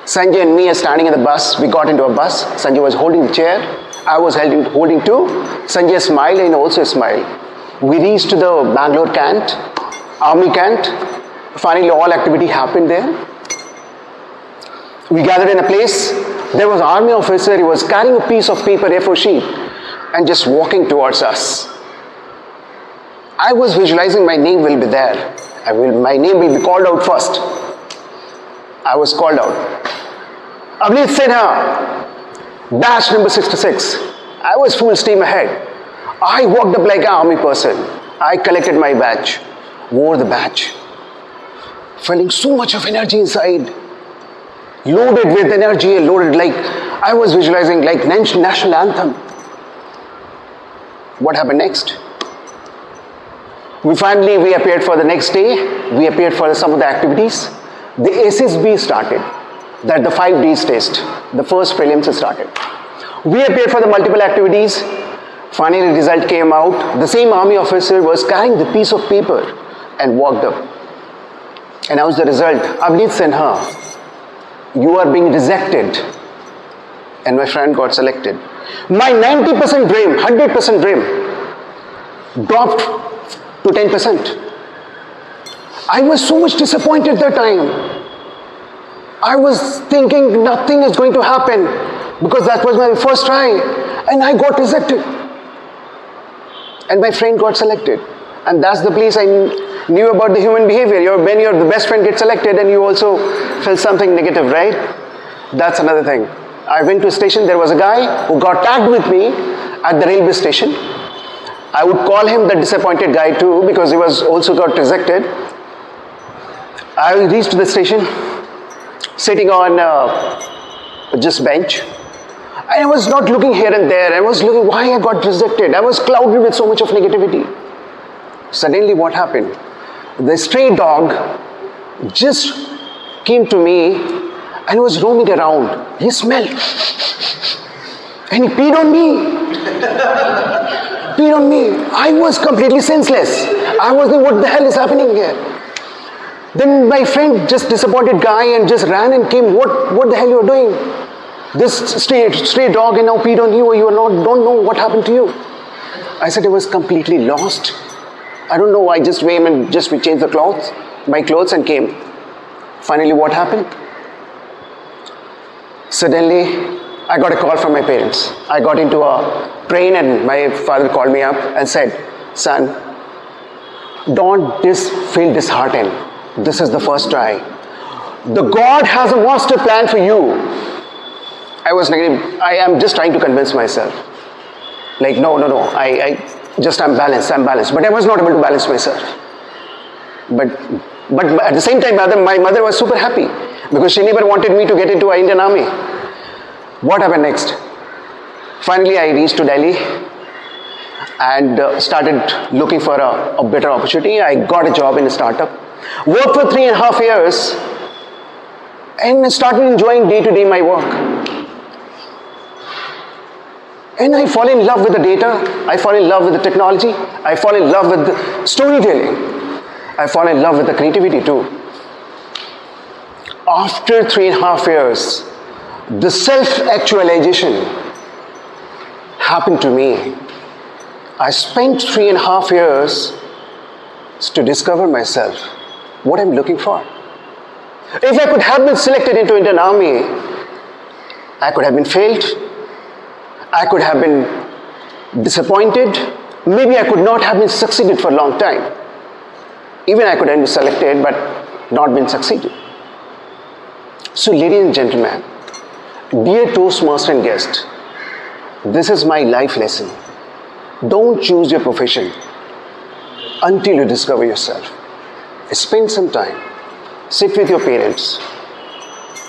Sanjay and me are standing in the bus. We got into a bus. Sanjay was holding the chair. I was holding too. Sanjay smiled and also smiled. We reached to the Bangalore cant, army cant. Finally, all activity happened there. We gathered in a place. There was an army officer. He was carrying a piece of paper, A4 sheet, and just walking towards us. I was visualizing my name will be there. My name will be called out first. I was called out. Abneet Sinha, dash number 66. I was full steam ahead. I walked up like an army person. I collected my badge, wore the badge, feeling so much of energy inside, loaded with energy, loaded like I was visualizing like national anthem. What happened next? We appeared for the next day. We appeared for some of the activities. The SSB started. That the 5 Ds test. The first prelims started. We appeared for the multiple activities. Finally, the result came out. The same army officer was carrying the piece of paper and walked up. Announced the result. Abneet Sinha, you are being rejected. And my friend got selected. My 90% dream, 100% dream dropped to 10%. I was so much disappointed that time. I was thinking nothing is going to happen because that was my first try and I got rejected. And my friend got selected. And that's the place I knew about the human behavior. When the best friend gets selected and you also feel something negative, right? That's another thing. I went to a station, there was a guy who got tagged with me at the railway station. I would call him the disappointed guy too because he was also got rejected. I reached the station, sitting on just bench. I was not looking here and there. I was looking why I got rejected. I was clouded with so much of negativity. Suddenly what happened? The stray dog just came to me and was roaming around. He smelled. And he peed on me. Peed on me. I was completely senseless. I was thinking, what the hell is happening here? Then my friend, just disappointed guy, and just ran and came. What the hell you are doing? This stray dog and now peed on you, or you are not, don't know what happened to you. I said I was completely lost. I don't know. I just came and just we changed my clothes and came. Finally, what happened? Suddenly, I got a call from my parents. I got into a train and my father called me up and said, son, don't feel disheartened. This is the first try. The God has a master plan for you. I was negative. I am just trying to convince myself. Like, no. I'm balanced. But I was not able to balance myself. But at the same time, my mother was super happy because she never wanted me to get into an Indian army. What happened next? Finally, I reached to Delhi and started looking for a better opportunity. I got a job in a startup. Worked for 3.5 years and started enjoying day-to-day my work. And I fall in love with the data. I fall in love with the technology. I fall in love with the storytelling. I fall in love with the creativity too. After 3.5 years, the self-actualization happened to me. I spent 3.5 years to discover myself, what I'm looking for. If I could have been selected into Indian Army, I could have been failed. I could have been disappointed. Maybe I could not have been succeeded for a long time. Even I could have been selected but not been succeeded. So ladies and gentlemen, dear Toastmaster and guest, this is my life lesson. Don't choose your profession until you discover yourself. Spend some time. Sit with your parents.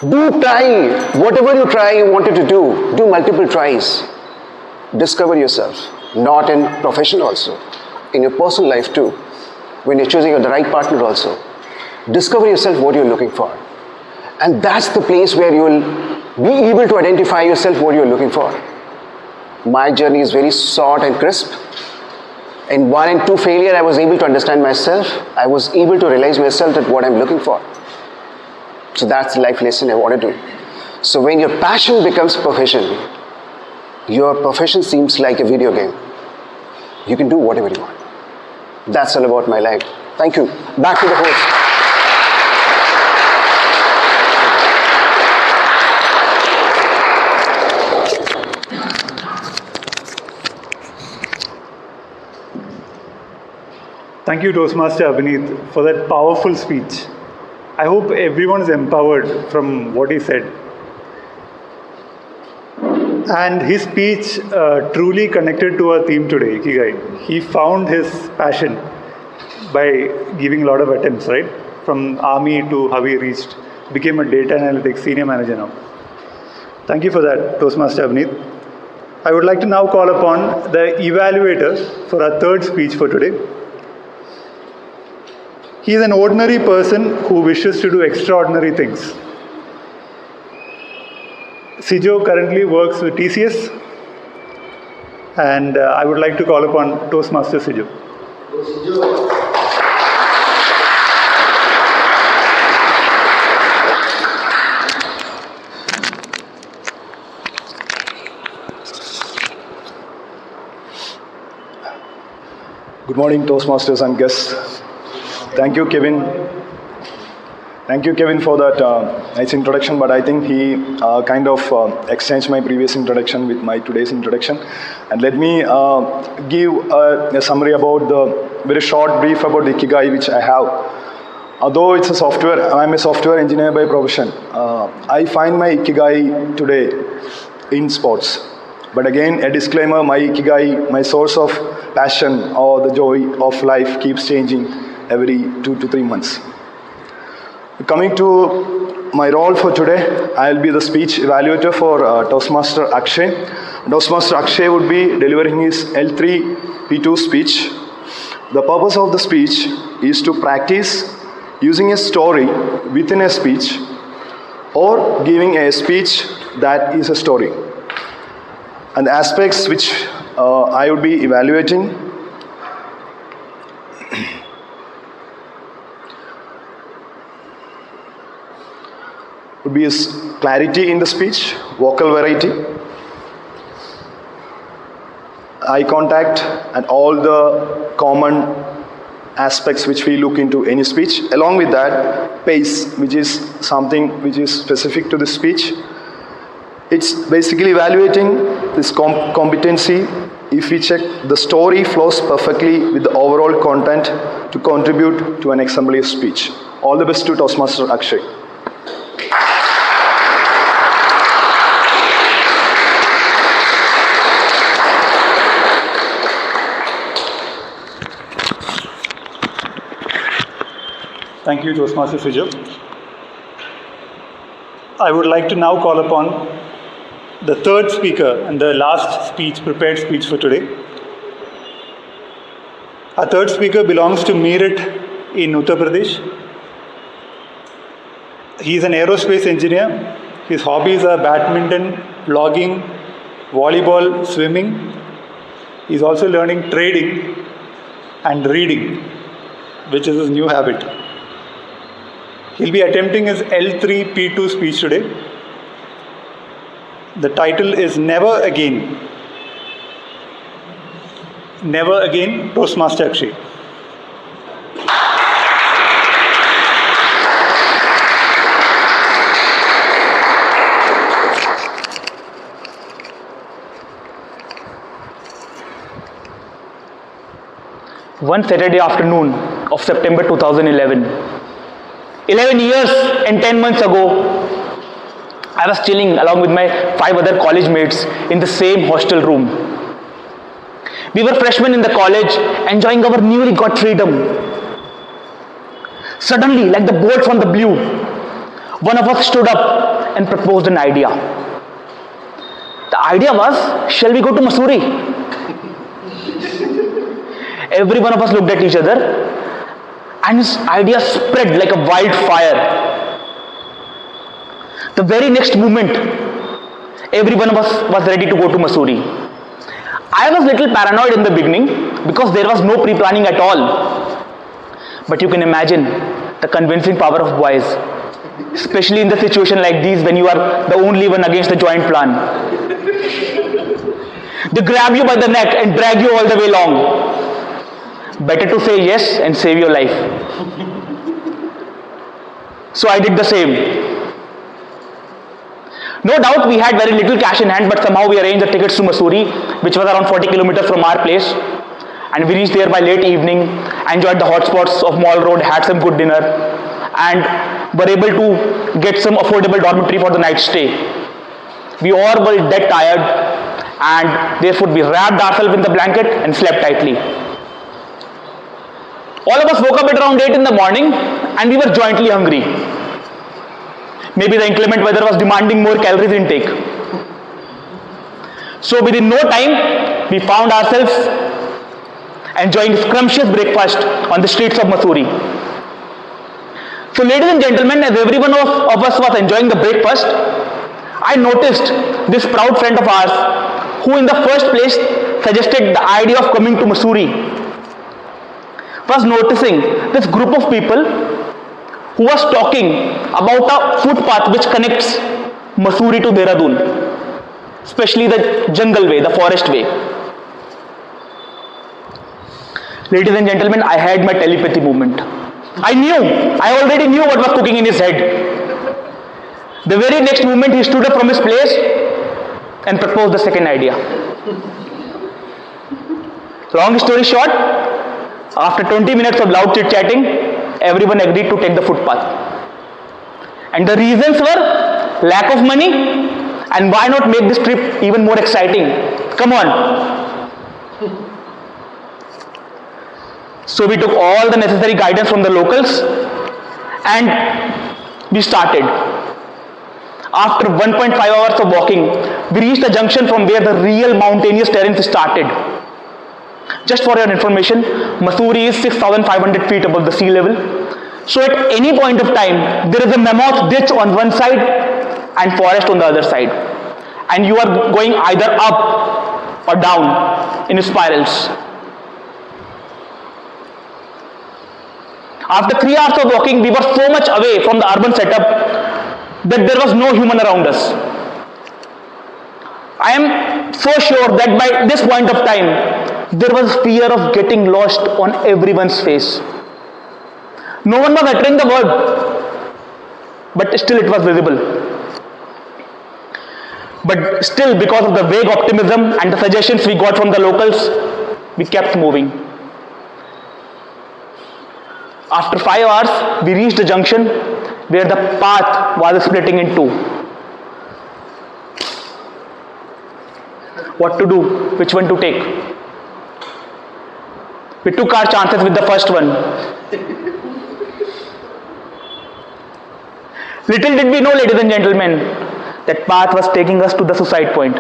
Do try. Whatever you wanted to do multiple tries. Discover yourself. Not in profession also. In your personal life too. When you're choosing the right partner also. Discover yourself what you're looking for. And that's the place where you will be able to identify yourself what you're looking for. My journey is very short and crisp. In 1 and 2 failure, I was able to understand myself. I was able to realize myself that what I'm looking for. So that's the life lesson I want to do. So when your passion becomes profession, your profession seems like a video game. You can do whatever you want. That's all about my life. Thank you. Back to the host. Thank you, Toastmaster Abhineet, for that powerful speech. I hope everyone is empowered from what he said. And his speech truly connected to our theme today, Ikigai. He found his passion by giving a lot of attempts, right? From army to how he reached, became a data analytics senior manager now. Thank you for that, Toastmaster Abhineet. I would like to now call upon the evaluator for our third speech for today. He is an ordinary person who wishes to do extraordinary things. Sijo currently works with TCS, and I would like to call upon Toastmaster Sijo. Good morning, Toastmasters and guests. Thank you, Kevin. Thank you, Kevin, for that nice introduction, but I think he kind of exchanged my previous introduction with my today's introduction. And let me give a summary about the very short brief about the Ikigai which I have. Although it's a software, I'm a software engineer by profession. I find my Ikigai today in sports. But again, a disclaimer, my Ikigai, my source of passion or the joy of life keeps changing every 2 to 3 months. Coming to my role for today, I'll be the speech evaluator for Toastmaster Akshay. Toastmaster Akshay would be delivering his L3 P2 speech. The purpose of the speech is to practice using a story within a speech or giving a speech that is a story. And the aspects which I would be evaluating would be clarity in the speech, vocal variety, eye contact, and all the common aspects which we look into any speech. Along with that, pace, which is something which is specific to the speech. It's basically evaluating this competency if we check the story flows perfectly with the overall content to contribute to an exemplary speech. All the best to Toastmaster Akshay. Thank you, Toastmaster Sijo. I would like to now call upon the third speaker and the last speech, prepared speech for today. Our third speaker belongs to Meerut in Uttar Pradesh. He is an aerospace engineer. His hobbies are badminton, vlogging, volleyball, swimming. He is also learning trading and reading, which is his new habit. He'll be attempting his L3 P2 speech today. The title is Never Again. Never Again, Toastmaster Akshay. One Saturday afternoon of September 2011, 11 years and 10 months ago, I was chilling along with my 5 other college mates in the same hostel room. We were freshmen in the college, enjoying our newly got freedom. Suddenly, like the bolt from the blue, one of us stood up and proposed an idea. The idea was, shall we go to Mussoorie? Every one of us looked at each other, and his idea spread like a wildfire. The very next moment, every one of us was ready to go to Mussoorie. I was a little paranoid in the beginning, because there was no pre-planning at all. But you can imagine the convincing power of boys, especially in the situation like these when you are the only one against the joint plan. They grab you by the neck and drag you all the way along. Better to say yes and save your life. So I did the same. No doubt we had very little cash in hand, but somehow we arranged the tickets to Mussoorie, which was around 40 kilometers from our place. And we reached there by late evening, enjoyed the hotspots of Mall Road, had some good dinner, and were able to get some affordable dormitory for the night stay. We all were dead tired, and therefore we wrapped ourselves in the blanket and slept tightly. All of us woke up at around 8 in the morning, and we were jointly hungry. Maybe the inclement weather was demanding more calories intake. So within no time, we found ourselves enjoying scrumptious breakfast on the streets of Mussoorie. So ladies and gentlemen, as every one of us was enjoying the breakfast, I noticed this proud friend of ours who in the first place suggested the idea of coming to Mussoorie was noticing this group of people who was talking about a footpath which connects Mussoorie to Dehradun, especially the jungle way, the forest way. Ladies and gentlemen, I had my telepathy moment. I already knew what was cooking in his head. The very next moment he stood up from his place and proposed the second idea. Long story short, after 20 minutes of loud chit-chatting, everyone agreed to take the footpath. And the reasons were lack of money and why not make this trip even more exciting? Come on. So we took all the necessary guidance from the locals and we started. After 1.5 hours of walking, we reached a junction from where the real mountainous terrain started. Just for your information, Mussoorie is 6,500 feet above the sea level. So at any point of time, there is a mammoth ditch on one side and forest on the other side. And you are going either up or down in spirals. After 3 hours of walking, we were so much away from the urban setup that there was no human around us. I am so sure that by this point of time, there was fear of getting lost on everyone's face. No one was uttering the word, but still it was visible. But still, because of the vague optimism and the suggestions we got from the locals, we kept moving. After 5 hours, we reached a junction where the path was splitting in two. What to do? Which one to take? We took our chances with the first one. Little did we know, ladies and gentlemen, that path was taking us to the suicide point.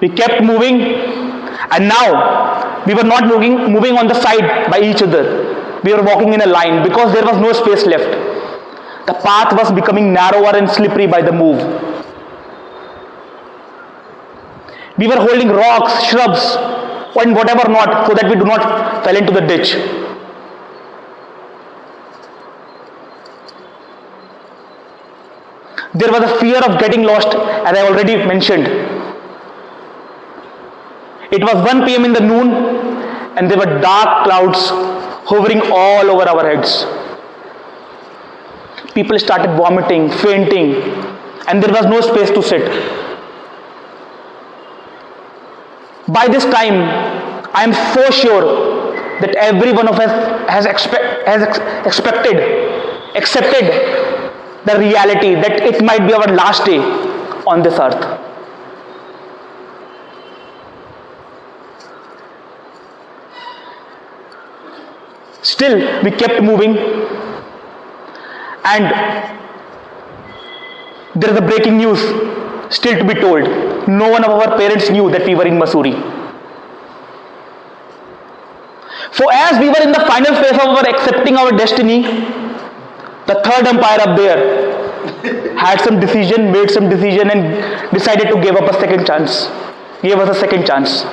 We kept moving, and now we were not moving on the side by each other. We were walking in a line because there was no space left. The path was becoming narrower and slippery by the move. We were holding rocks, shrubs, and whatever not, so that we do not fall into the ditch. There was a fear of getting lost, as I already mentioned. It was 1 p.m. in the noon, and there were dark clouds hovering all over our heads. People started vomiting, fainting, and there was no space to sit. By this time, I am so sure that every one of us has accepted the reality that it might be our last day on this earth. Still, we kept moving, and there is a breaking news still to be told. No one of our parents knew that we were in Mussoorie. So as we were in the final phase of our accepting our destiny, the third umpire up there had some decision, made some decision and decided to give up a second chance. Gave us a second chance.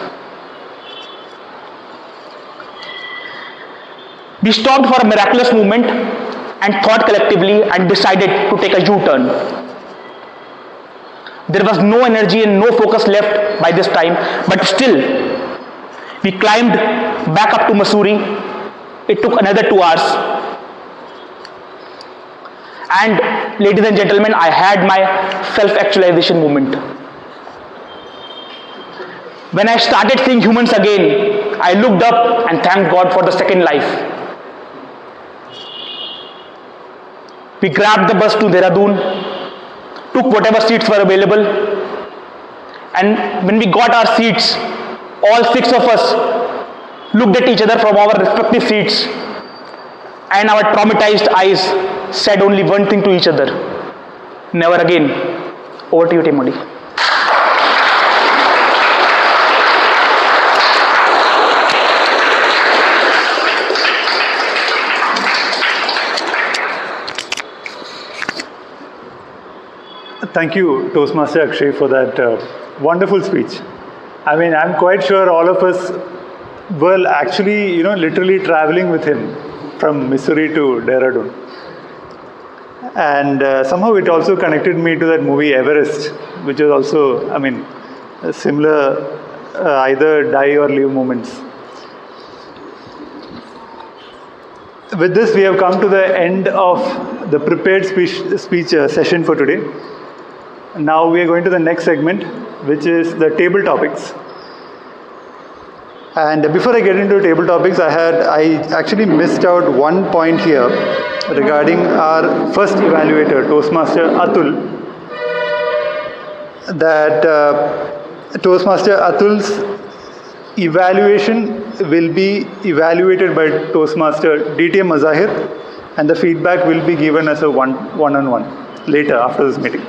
We stopped for a miraculous movement and thought collectively and decided to take a U-turn. There was no energy and no focus left by this time, but still, we climbed back up to Mussoorie. It took another 2 hours. And ladies and gentlemen, I had my self-actualization moment. When I started seeing humans again, I looked up and thanked God for the second life. We grabbed the bus to Dehradun, took whatever seats were available, and when we got our seats, all 6 of us looked at each other from our respective seats, and our traumatized eyes said only one thing to each other: never again. Over to you, Timothy. Thank you, Toastmaster Akshay, for that wonderful speech. I mean, I'm quite sure all of us were actually, literally traveling with him from Missouri to Dehradun. And somehow it also connected me to that movie Everest, which is also, a similar either die or live moments. With this, we have come to the end of the prepared speech session for today. Now we are going to the next segment, which is the table topics. And before I get into table topics, I actually missed out one point here regarding our first evaluator, Toastmaster Atul. That Toastmaster Atul's evaluation will be evaluated by Toastmaster DTM Mazahir, and the feedback will be given as a one-on-one later after this meeting.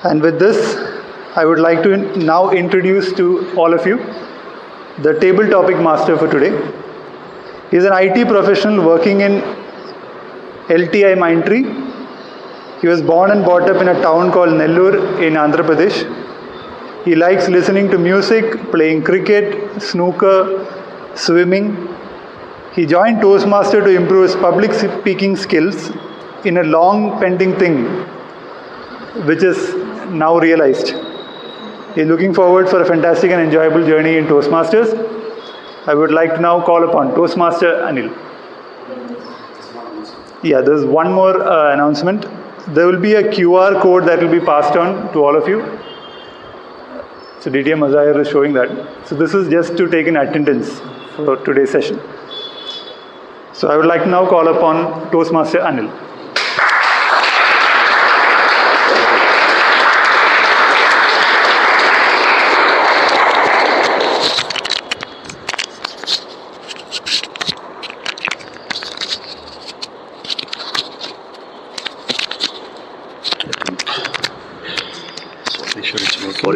And with this, I would like to now introduce to all of you the table topic master for today. He is an IT professional working in LTI Mindtree. He was born and brought up in a town called Nellore in Andhra Pradesh. He likes listening to music, playing cricket, snooker, swimming. He joined Toastmaster to improve his public speaking skills in a long pending thing, which is now realized. He is looking forward for a fantastic and enjoyable journey in Toastmasters. I would like to now call upon Toastmaster Anil. Yeah, there's one more announcement. There will be a QR code that will be passed on to all of you. So DTM Mazahir is showing that. So this is just to take in attendance for today's session. So I would like to now call upon Toastmaster Anil.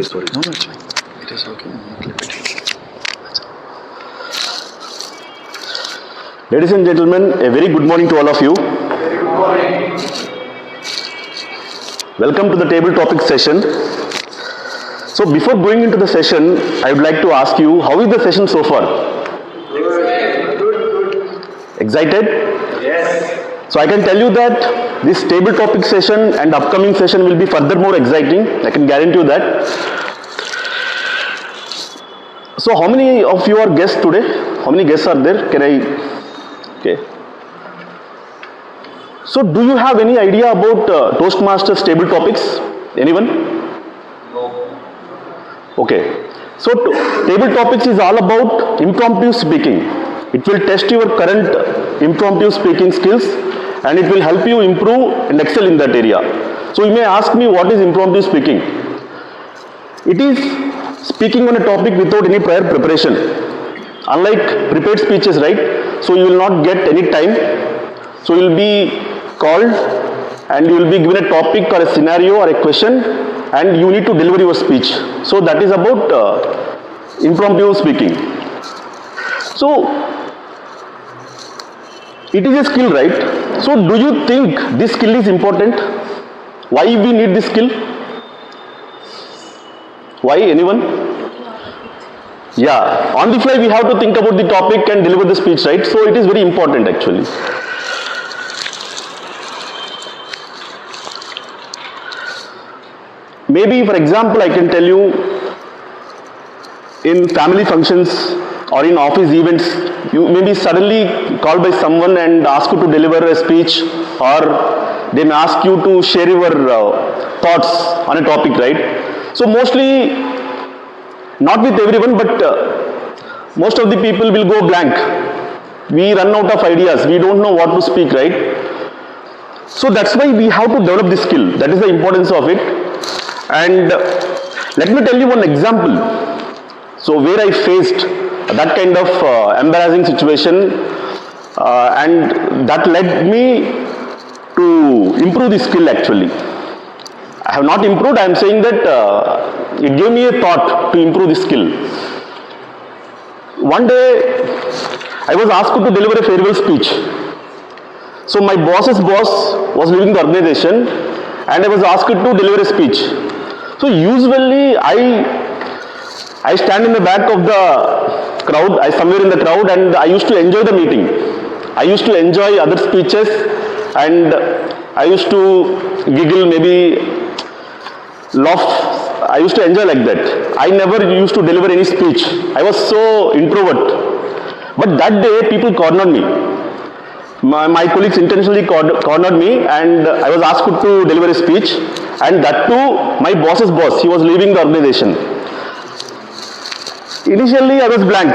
Sorry. No, it's fine. It is okay. Ladies and gentlemen, a very good morning to all of you. Good morning. Welcome to the table topic session. So before going into the session, I would like to ask you, how is the session so far? Good. Excited? Yes. So I can tell you that this table topic session and upcoming session will be further more exciting. I can guarantee you that. So how many of you are guests today? How many guests are there? Okay. So do you have any idea about Toastmasters table topics? Anyone? No. Okay. So table topics is all about impromptu speaking. It will test your current impromptu speaking skills and it will help you improve and excel in that area. So you may ask me, what is impromptu speaking? It is speaking on a topic without any prior preparation. Unlike prepared speeches, right? So you will not get any time. So you will be called and you will be given a topic or a scenario or a question and you need to deliver your speech. So that is about impromptu speaking. So it is a skill, right? So do you think this skill is important? Why we need this skill? Why? Anyone? Yeah, on the fly we have to think about the topic and deliver the speech, right? So it is very important actually. Maybe for example I can tell you, in family functions or in office events, you may be suddenly called by someone and asked you to deliver a speech, or they may ask you to share your thoughts on a topic, right? So mostly, not with everyone, but most of the people will go blank. We run out of ideas, we don't know what to speak, right? So that's why we have to develop this skill. That is the importance of it. And let me tell you one example. So where I faced that kind of embarrassing situation, and that led me to improve the skill actually. I have not improved, I am saying that it gave me a thought to improve the skill. One day, I was asked to deliver a farewell speech. So my boss's boss was leaving the organization and I was asked to deliver a speech. So usually I stand in the back of the crowd, I somewhere in the crowd, and I used to enjoy the meeting. I used to enjoy other speeches and I used to giggle, maybe laugh. I used to enjoy like that. I never used to deliver any speech. I was so introvert. But that day people cornered me. My colleagues intentionally cornered me and I was asked to deliver a speech, and that too my boss's boss. He was leaving the organization. Initially I was blank.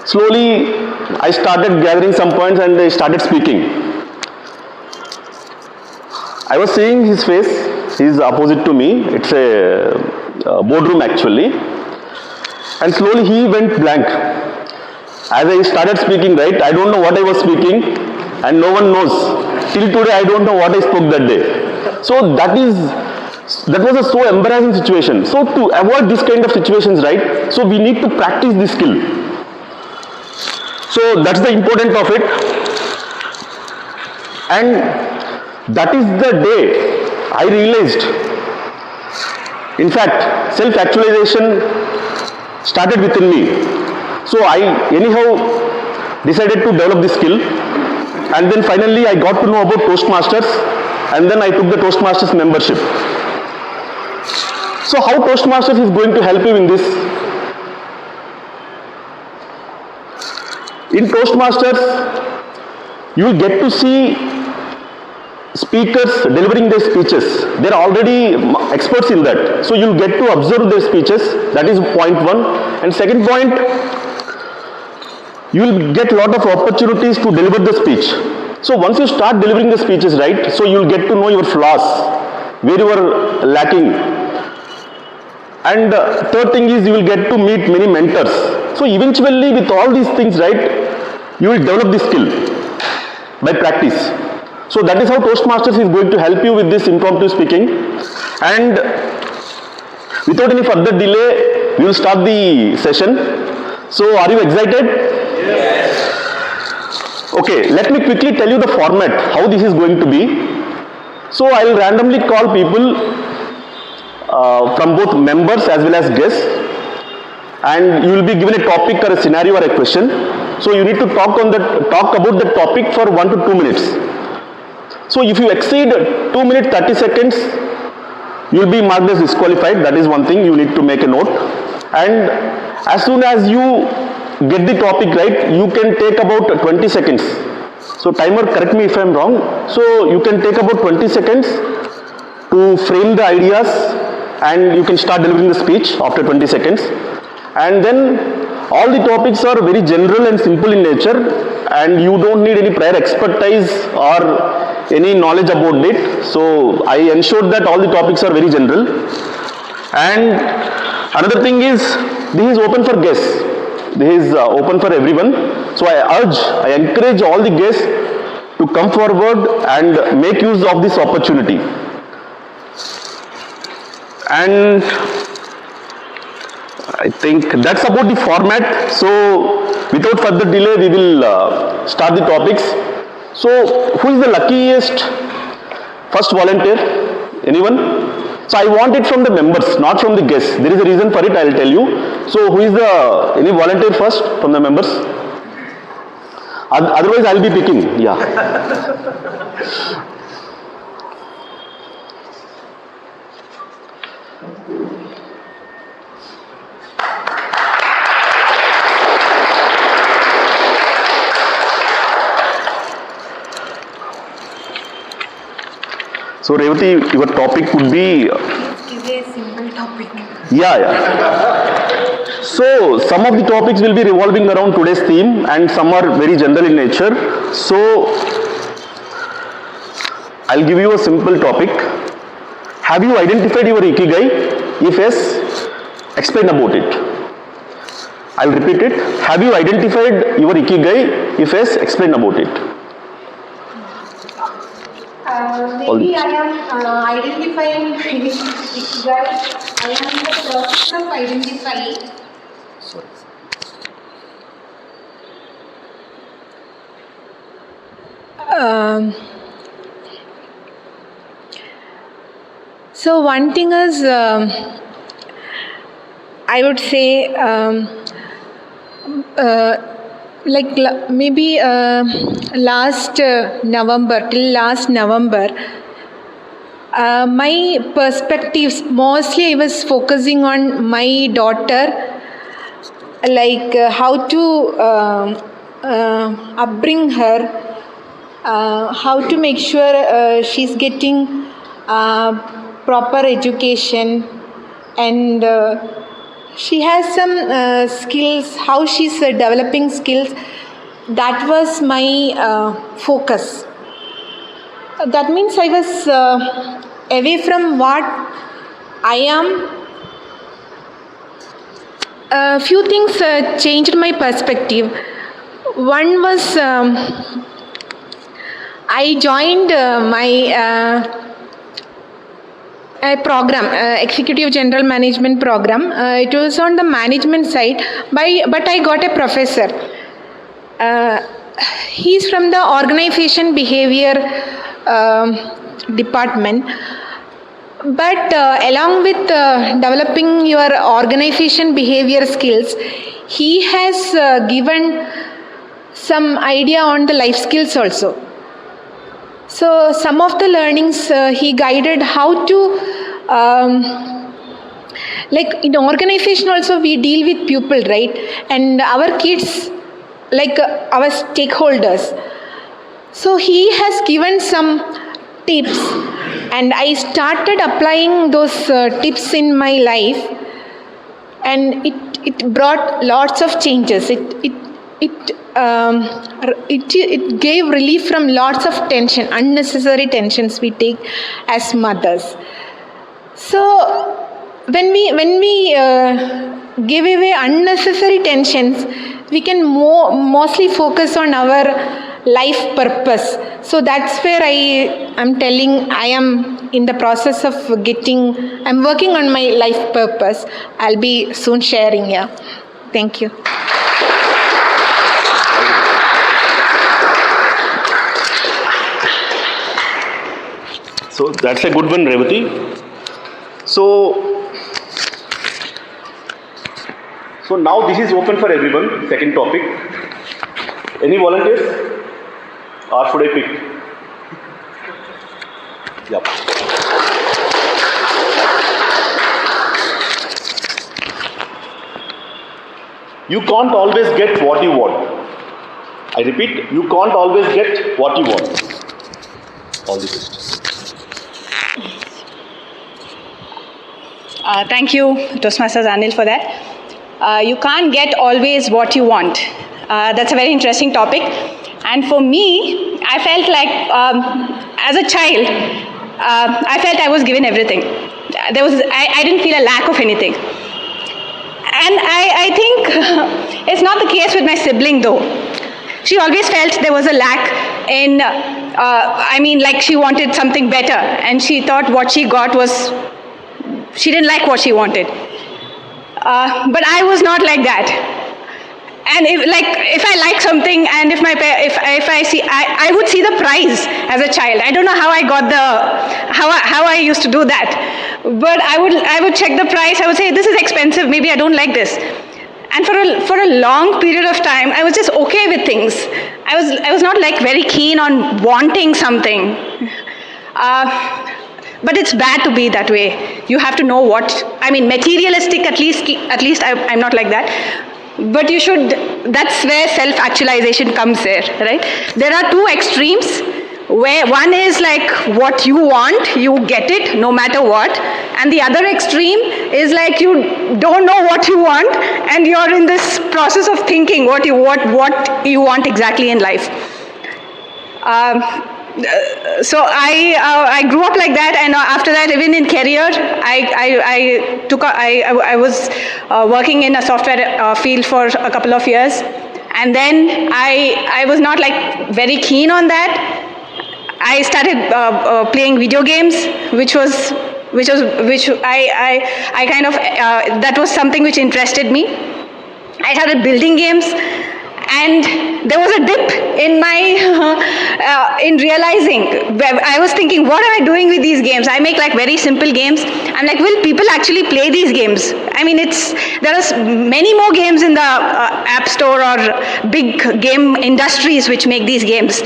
Slowly I started gathering some points and I started speaking. I was seeing his face. He is opposite to me. It's a boardroom actually. And slowly he went blank. As I started speaking, right, I don't know what I was speaking and no one knows. Till today I don't know what I spoke that day. So that was a so embarrassing situation. So to avoid this kind of situations, right, so we need to practice this skill. So that's the importance of it. And that is the day I realized, in fact, self-actualization started within me. So I anyhow decided to develop this skill, and then finally I got to know about Toastmasters, and then I took the Toastmasters membership. So how Toastmasters is going to help you in this? In Toastmasters, you will get to see speakers delivering their speeches. They are already experts in that. So you'll get to observe their speeches. That is point one. And second point, you will get a lot of opportunities to deliver the speech. So once you start delivering the speeches, right, so you'll get to know your flaws, where you are lacking. And third thing is you will get to meet many mentors. So eventually with all these things, right, you will develop this skill by practice. So that is how Toastmasters is going to help you with this impromptu speaking. And without any further delay, we will start the session. So are you excited? Yes. Okay, let me quickly tell you the format, how this is going to be. So I will randomly call people from both members as well as guests, and you will be given a topic or a scenario or a question. So you need to talk about the topic for 1 to 2 minutes. So if you exceed 2 minutes 30 seconds, you will be marked as disqualified. That is one thing you need to make a note. And as soon as you get the topic right, you can take about 20 seconds. So timer, correct me if I am wrong. So you can take about 20 seconds to frame the ideas, and you can start delivering the speech after 20 seconds. And then all the topics are very general and simple in nature, and you don't need any prior expertise or any knowledge about it. So I ensured that all the topics are very general. And another thing is, this is open for guests. This is open for everyone. So I encourage all the guests to come forward and make use of this opportunity. And I think that's about the format. So without further delay, we will start the topics. So, who is the luckiest first volunteer? Anyone? So, I want it from the members, not from the guests. There is a reason for it, I will tell you. So, who is any volunteer first from the members? Otherwise, I will be picking. Yeah. So, Revati, your topic would be. Is a simple topic. Yeah. So, some of the topics will be revolving around today's theme and some are very general in nature. So, I'll give you a simple topic. Have you identified your Ikigai? If yes, explain about it. I'll repeat it. Have you identified your Ikigai? If yes, explain about it. Maybe I am identifying Ikigai. I am in the process of identifying. So one thing is, I would say, maybe last November, my perspectives, mostly I was focusing on my daughter, like how to upbring her, how to make sure she's getting proper education, and she has some skills, how she's developing skills. That was my focus. That means I was away from what I am. A few things changed my perspective. One was I joined my a program, Executive General Management program. It was on the management side, but I got a professor. He's from the organization behavior department. But along with developing your organization behavior skills, he has given some idea on the life skills also. So some of the learnings he guided how to, like in organization also we deal with people, right? And our kids, like our stakeholders. So he has given some tips, and I started applying those tips in my life, and it brought lots of changes. It gave relief from lots of tension, unnecessary tensions we take as mothers. So when we give away unnecessary tensions, we can mostly focus on our life purpose. So that's where I am telling I am in the process of I'm working on my life purpose. I'll be soon sharing here. Thank you. So that's a good one, Revati. So now this is open for everyone. Second topic. Any volunteers? Or should I pick? Yeah. You can't always get what you want. I repeat, you can't always get what you want. All the best. Thank you, Toastmasters Anil, for that. You can't get always what you want. That's a very interesting topic. And for me, I felt like, as a child, I felt I was given everything. I didn't feel a lack of anything. And I think it's not the case with my sibling, though. She always felt there was a lack in, like she wanted something better. And she thought what she got was, she didn't like what she wanted. But I was not like that. and if I like something, and if I see, I would see the price as a child. I don't know how I got how I used to do that, but I would check the price. I would say, this is expensive, maybe I don't like this. And for a long period of time, I was just okay with things. I was not like very keen on wanting something. But it's bad to be that way. You have to know what, I mean, materialistic, at least I'm not like that. But you should, that's where self-actualization comes there, right? There are two extremes, where one is like what you want, you get it no matter what. And the other extreme is like you don't know what you want, and you're in this process of thinking what you want exactly in life. So I grew up like that, and after that, even in career, I was working in a software field for a couple of years, and then I was not like very keen on that. I started playing video games, which I kind of that was something which interested me. I started building games. And there was a dip in my, in realizing, I was thinking, what am I doing with these games? I make like very simple games. I'm like, will people actually play these games? I mean, there are many more games in the App Store or big game industries which make these games.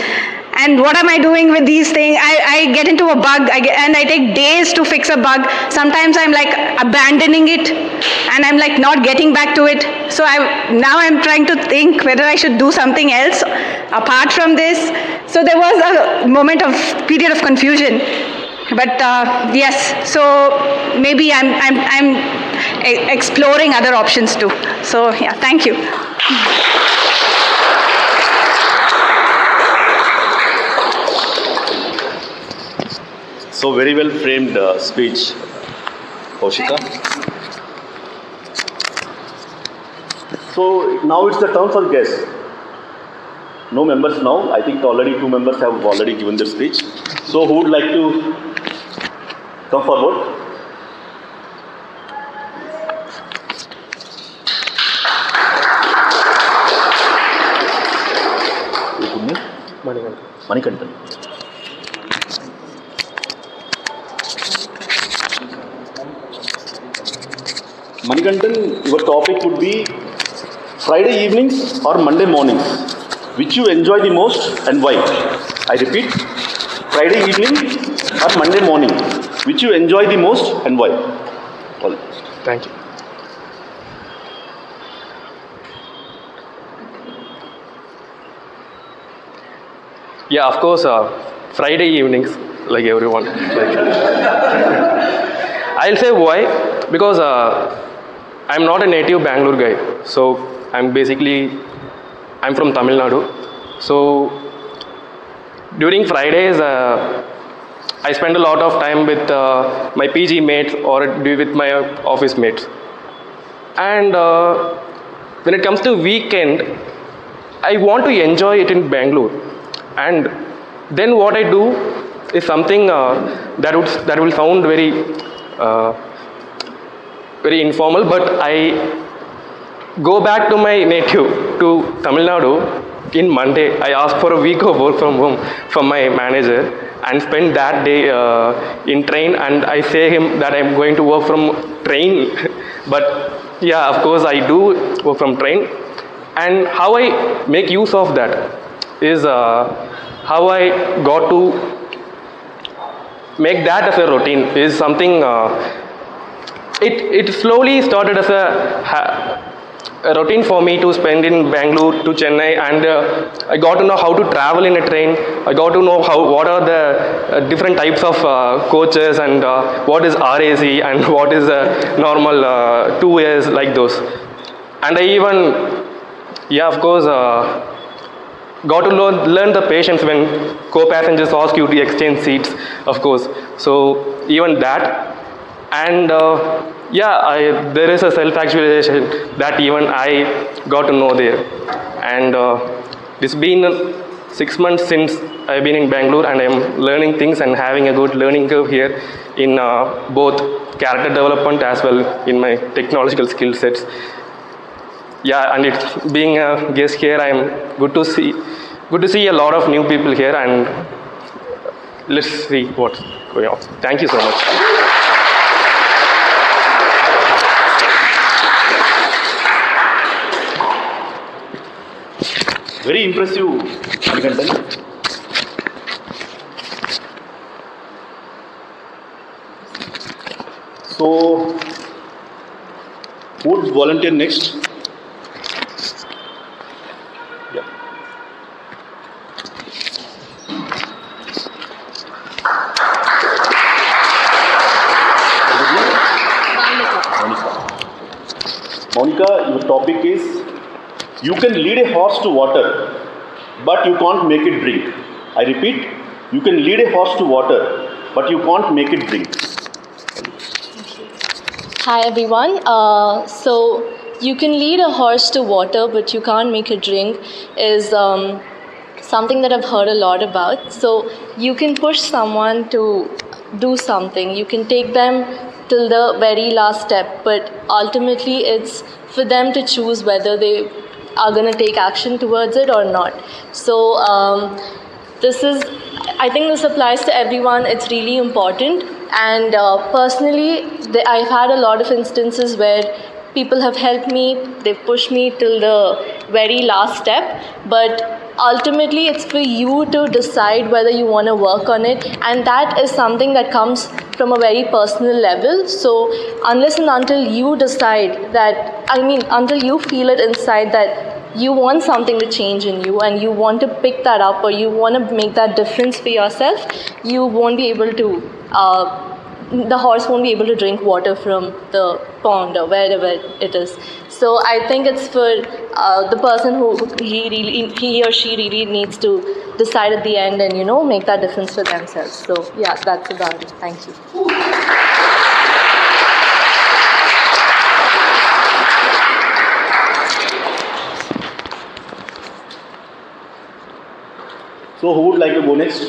And what am I doing with these things? I get into a bug, and I take days to fix a bug. Sometimes I'm like abandoning it, and I'm like not getting back to it. So now I'm trying to think whether I should do something else apart from this. So there was a period of confusion. But yes, so maybe I'm exploring other options too. So yeah, thank you. So very well framed speech, Kaushika. So now it's the turn for guests. No members now. I think already 2 members have already given their speech. So who would like to come forward? Manikantan. Manikantan, your topic would be Friday evenings or Monday mornings, which you enjoy the most and why? I repeat, Friday evening or Monday morning, which you enjoy the most and why? Thank you. Yeah, of course, Friday evenings, like everyone. I'll say why. Because I'm not a native Bangalore guy, so I'm from Tamil Nadu. So during Fridays, I spend a lot of time with my PG mates or with my office mates. And when it comes to weekend, I want to enjoy it in Bangalore. And then what I do is something that will sound very informal, but I go back to my native, to Tamil Nadu in Monday. I ask for a week of work from home from my manager and spend that day in train, and I say him that I'm going to work from train. But yeah, of course I do work from train. And how I make use of that is how I got to make that as a routine is something it slowly started as a routine for me to spend in Bangalore to Chennai, and I got to know how to travel in a train. I got to know what are the different types of coaches, and what is RAC and what is normal 2 years, like those. And I even, yeah, of course, got to learn the patience when co-passengers ask you to exchange seats, of course. So even that. And yeah, there is a self-actualization that even I got to know there. And it's been 6 months since I've been in Bangalore, and I'm learning things and having a good learning curve here in both character development as well in my technological skill sets. yeah, and it's being a guest here, I'm good to see a lot of new people here, and let's see what's going on. Thank you so much. Very impressive, Nikantan. So, who would volunteer next? Yeah. Monica, your topic is you can lead a horse to water, but you can't make it drink. I repeat, you can lead a horse to water, but you can't make it drink. Hi everyone. So you can lead a horse to water, but you can't make it drink is something that I've heard a lot about. So you can push someone to do something. You can take them till the very last step, but ultimately it's for them to choose whether they are going to take action towards it or not. So I think this applies to everyone. It's really important. And personally, I've had a lot of instances where people have helped me, they've pushed me till the very last step, but ultimately it's for you to decide whether you want to work on it, and that is something that comes from a very personal level. So unless and until you decide that, until you feel it inside that you want something to change in you and you want to pick that up or you want to make that difference for yourself, you won't be able to the horse won't be able to drink water from the pond or wherever it is. So I think it's for the person who he or she really needs to decide at the end and make that difference for themselves. So yeah, that's about it. Thank you. So who would like to go next?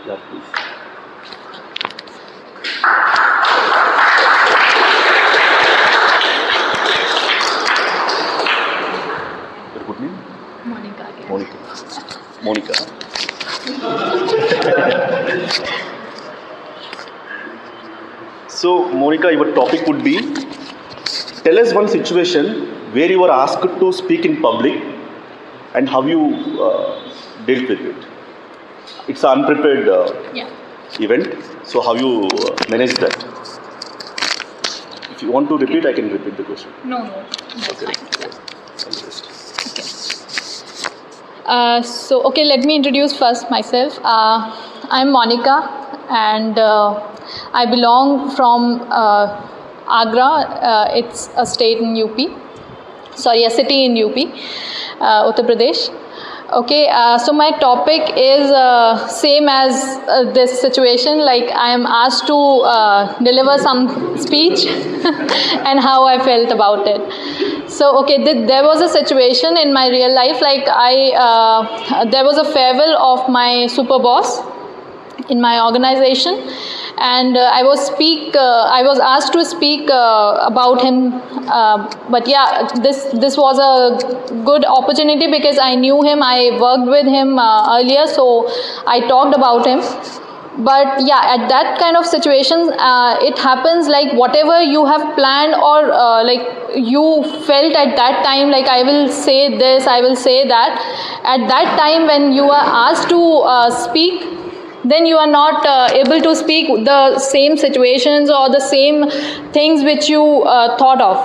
Yeah, please. Your good name? Monica. So Monica, your topic would be, tell us one situation where you were asked to speak in public and how you dealt with it. It's an unprepared event, so how you manage that? If you want to repeat, I can repeat the question. No, that's fine. Okay, let me introduce first myself. I'm Monica, and I belong from Agra. It's a state in UP. Sorry, a city in UP, Uttar Pradesh. Okay, so my topic is same as this situation. Like I am asked to deliver some speech and how I felt about it. So okay, there was a situation in my real life. Like there was a farewell of my super boss in my organization, and I was asked to speak about him. But yeah, this was a good opportunity because I knew him. I worked with him earlier, so I talked about him. But yeah, at that kind of situations, it happens like whatever you have planned or like you felt at that time, like I will say this, I will say that. At that time when you are asked to speak, then you are not able to speak the same situations or the same things which you thought of.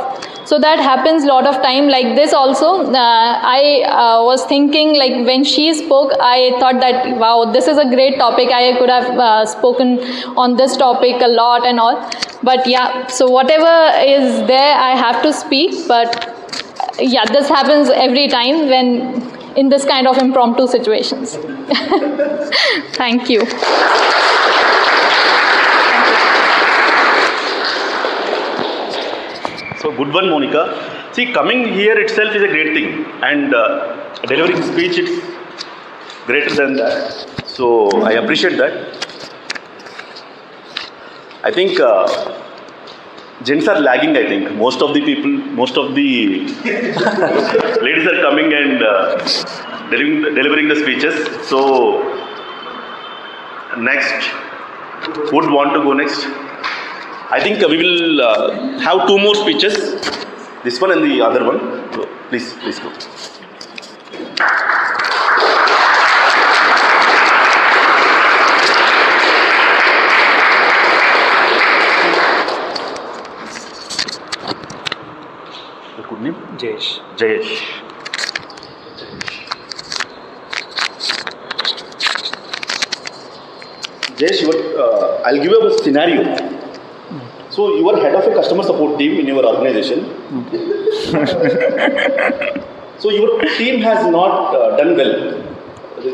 So that happens a lot of time. Like this also, I was thinking, like when she spoke, I thought that wow, this is a great topic. I could have spoken on this topic a lot and all. But yeah, so whatever is there, I have to speak. But yeah, this happens every time when in this kind of impromptu situations. Thank you. So good one, Monica. See, coming here itself is a great thing, and delivering speech is greater than that. So I appreciate that. I think Gents are lagging, I think. Most of the ladies are coming and delivering the speeches. So, next, who would want to go next? I think we will have two more speeches. This one and the other one. So, please go. Good name? Jayesh. Jayesh, I'll give you a scenario. So you are head of a customer support team in your organization. So your team has not done well.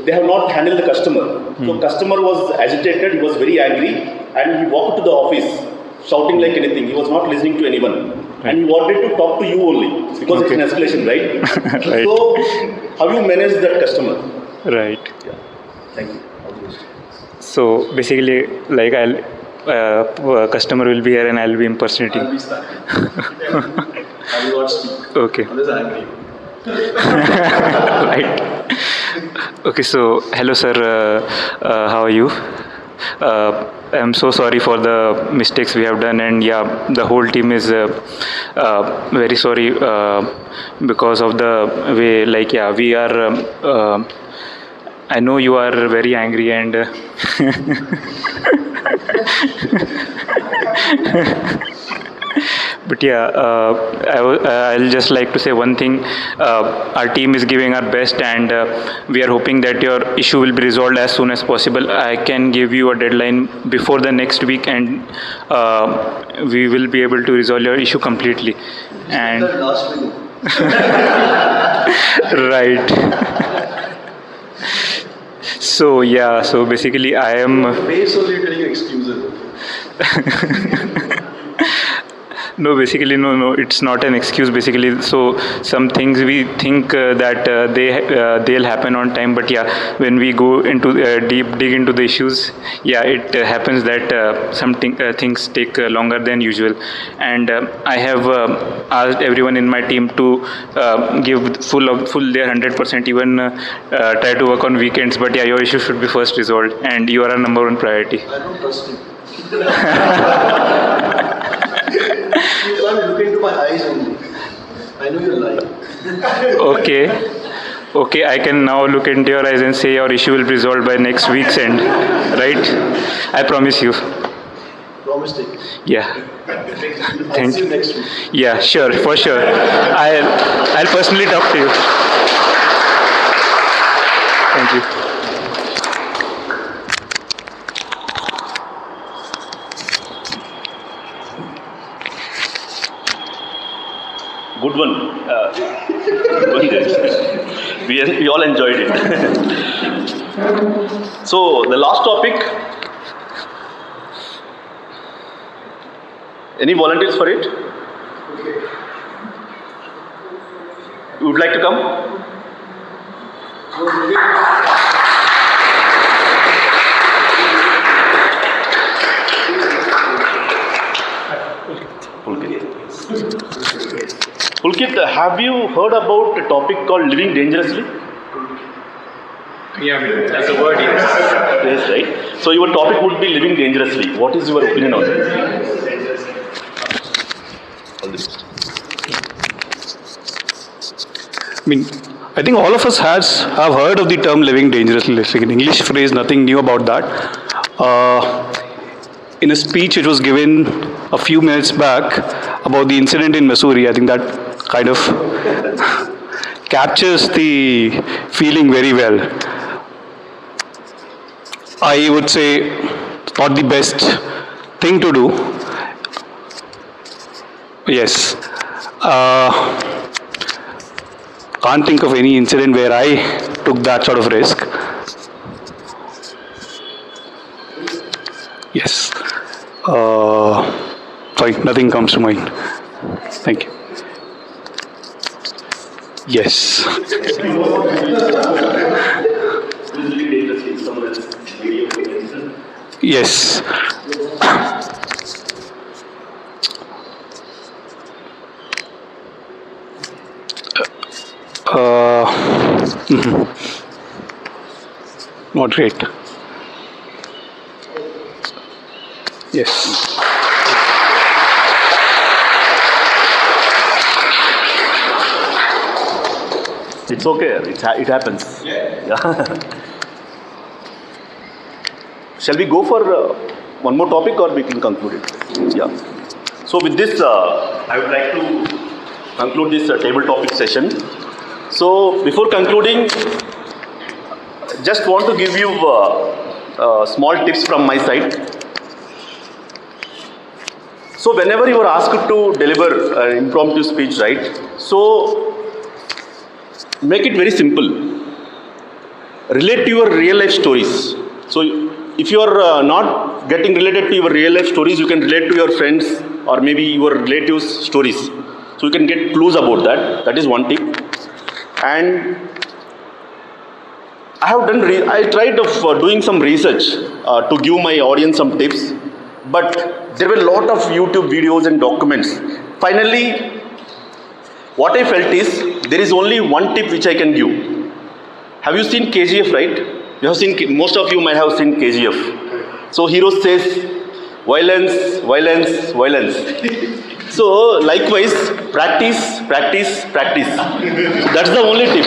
They have not handled the customer. So customer was agitated, he was very angry, and he walked to the office shouting like anything. He was not listening to anyone. And he wanted to talk to you only because it's an escalation, right? Right. So how you manage that customer? Right. Yeah. Thank you. So basically, like customer will be here and I'll be impersonating. I'll be stuck. I will not speak. Okay. Unless I'm angry. Right. Okay. So hello, sir. How are you? I'm so sorry for the mistakes we have done, and yeah, the whole team is very sorry because of the way. Like, yeah, we are. I know you are very angry and. But yeah, I'll just like to say one thing. Our team is giving our best, and we are hoping that your issue will be resolved as soon as possible. I can give you a deadline before the next week, and we will be able to resolve your issue completely. And right. So yeah, so basically I am. Base only telling you excuses. No, basically, no, it's not an excuse, basically. So some things we think that they'll happen on time, but yeah, when we go into dig into the issues, yeah, it happens that some things take longer than usual. And I have asked everyone in my team to give full their 100%, even try to work on weekends. But yeah, your issue should be first resolved, and you are our number one priority. I don't trust you. You can't look into my eyes only. I know you're lying. Okay, I can now look into your eyes and say your issue will be resolved by next week's end, right? I promise you. Promise take. Yeah. I'll see you next week. Yeah, sure, for sure. I'll personally talk to you. Thank you. Good one. We all enjoyed it. So the last topic. Any volunteers for it? You would like to come? Pulkit, have you heard about a topic called living dangerously? Yeah, that's a word, yes. Yes, right. So your topic would be living dangerously. What is your opinion on it? All the best. I think all of us have heard of the term living dangerously. Like an English phrase, nothing new about that. In a speech it was given a few minutes back about the incident in Missouri, I think that kind of captures the feeling very well. I would say not the best thing to do. Yes. Can't think of any incident where I took that sort of risk. Yes. Sorry, nothing comes to mind. Thank you. Yes. Yes. Moderate. Yes. It's okay, it happens. Yeah. Shall we go for one more topic or we can conclude it? Yeah. So with this, I would like to conclude this table topic session. So before concluding, just want to give you small tips from my side. So whenever you are asked to deliver an impromptu speech, right? So make it very simple. Relate to your real life stories. So if you are not getting related to your real life stories, you can relate to your friends or maybe your relatives' stories. So you can get clues about that. That is one tip. And I have done. I tried of doing some research to give my audience some tips, but there were a lot of YouTube videos and documents. Finally, what I felt is there is only one tip which I can give. Have you seen KGF, right? You have seen. Most of you might have seen KGF. So hero says, violence, violence, violence. So likewise, practice, practice, practice. So that's the only tip.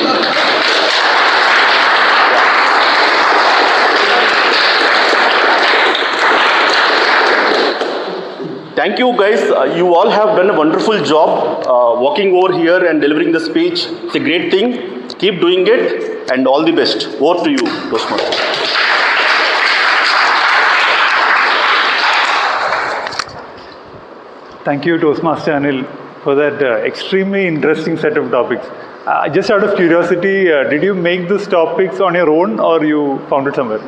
Thank you guys. You all have done a wonderful job walking over here and delivering the speech. It's a great thing. Keep doing it and all the best. Over to you, Toastmaster. Thank you, Toastmaster Anil, for that extremely interesting set of topics. Just out of curiosity, did you make these topics on your own or you found it somewhere?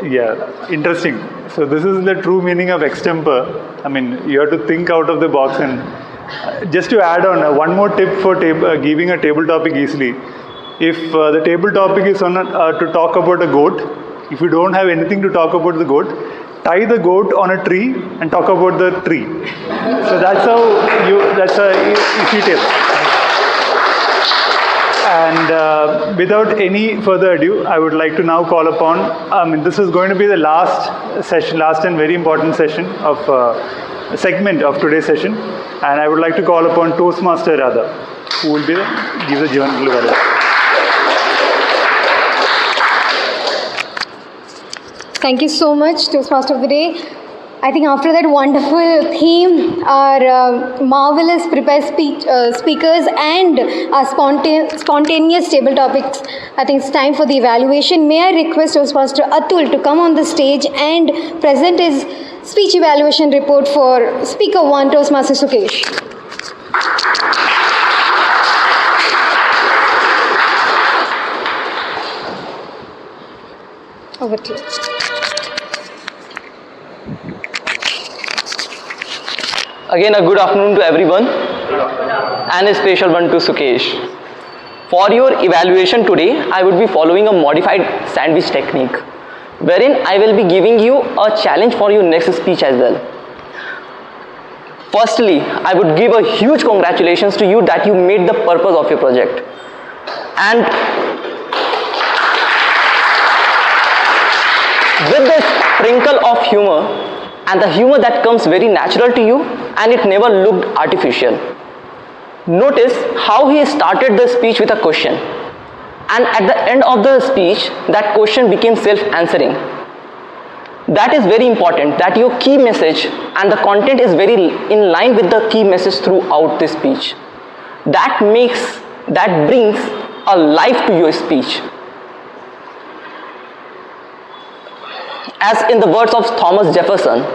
Yeah, interesting. So this is the true meaning of extemper. I mean, you have to think out of the box. And just to add on, one more tip for giving a table topic easily. If the table topic is on to talk about a goat, if you don't have anything to talk about the goat, tie the goat on a tree and talk about the tree. So that's that's a easy tip. And without any further ado, I would like to now call upon, this is going to be the last and very important segment of today's session. And I would like to call upon Toastmaster Radha, who will give the general welcome. Thank you so much, Toastmaster of the Day. I think after that wonderful theme, our marvelous prepared speakers and our spontaneous table topics, I think it's time for the evaluation. May I request Toastmaster Atul to come on the stage and present his speech evaluation report for Speaker 1, Toastmaster Sukesh. Over to you. Again, a good afternoon to everyone and a special one to Sukesh. For your evaluation today, I would be following a modified sandwich technique, wherein I will be giving you a challenge for your next speech as well. Firstly, I would give a huge congratulations to you that you made the purpose of your project. And with the sprinkle of humor, and the humor that comes very natural to you, and it never looked artificial. Notice how he started the speech with a question, and at the end of the speech, that question became self-answering. That is very important, that your key message and the content is very in line with the key message throughout the speech. That brings a life to your speech. As in the words of Thomas Jefferson,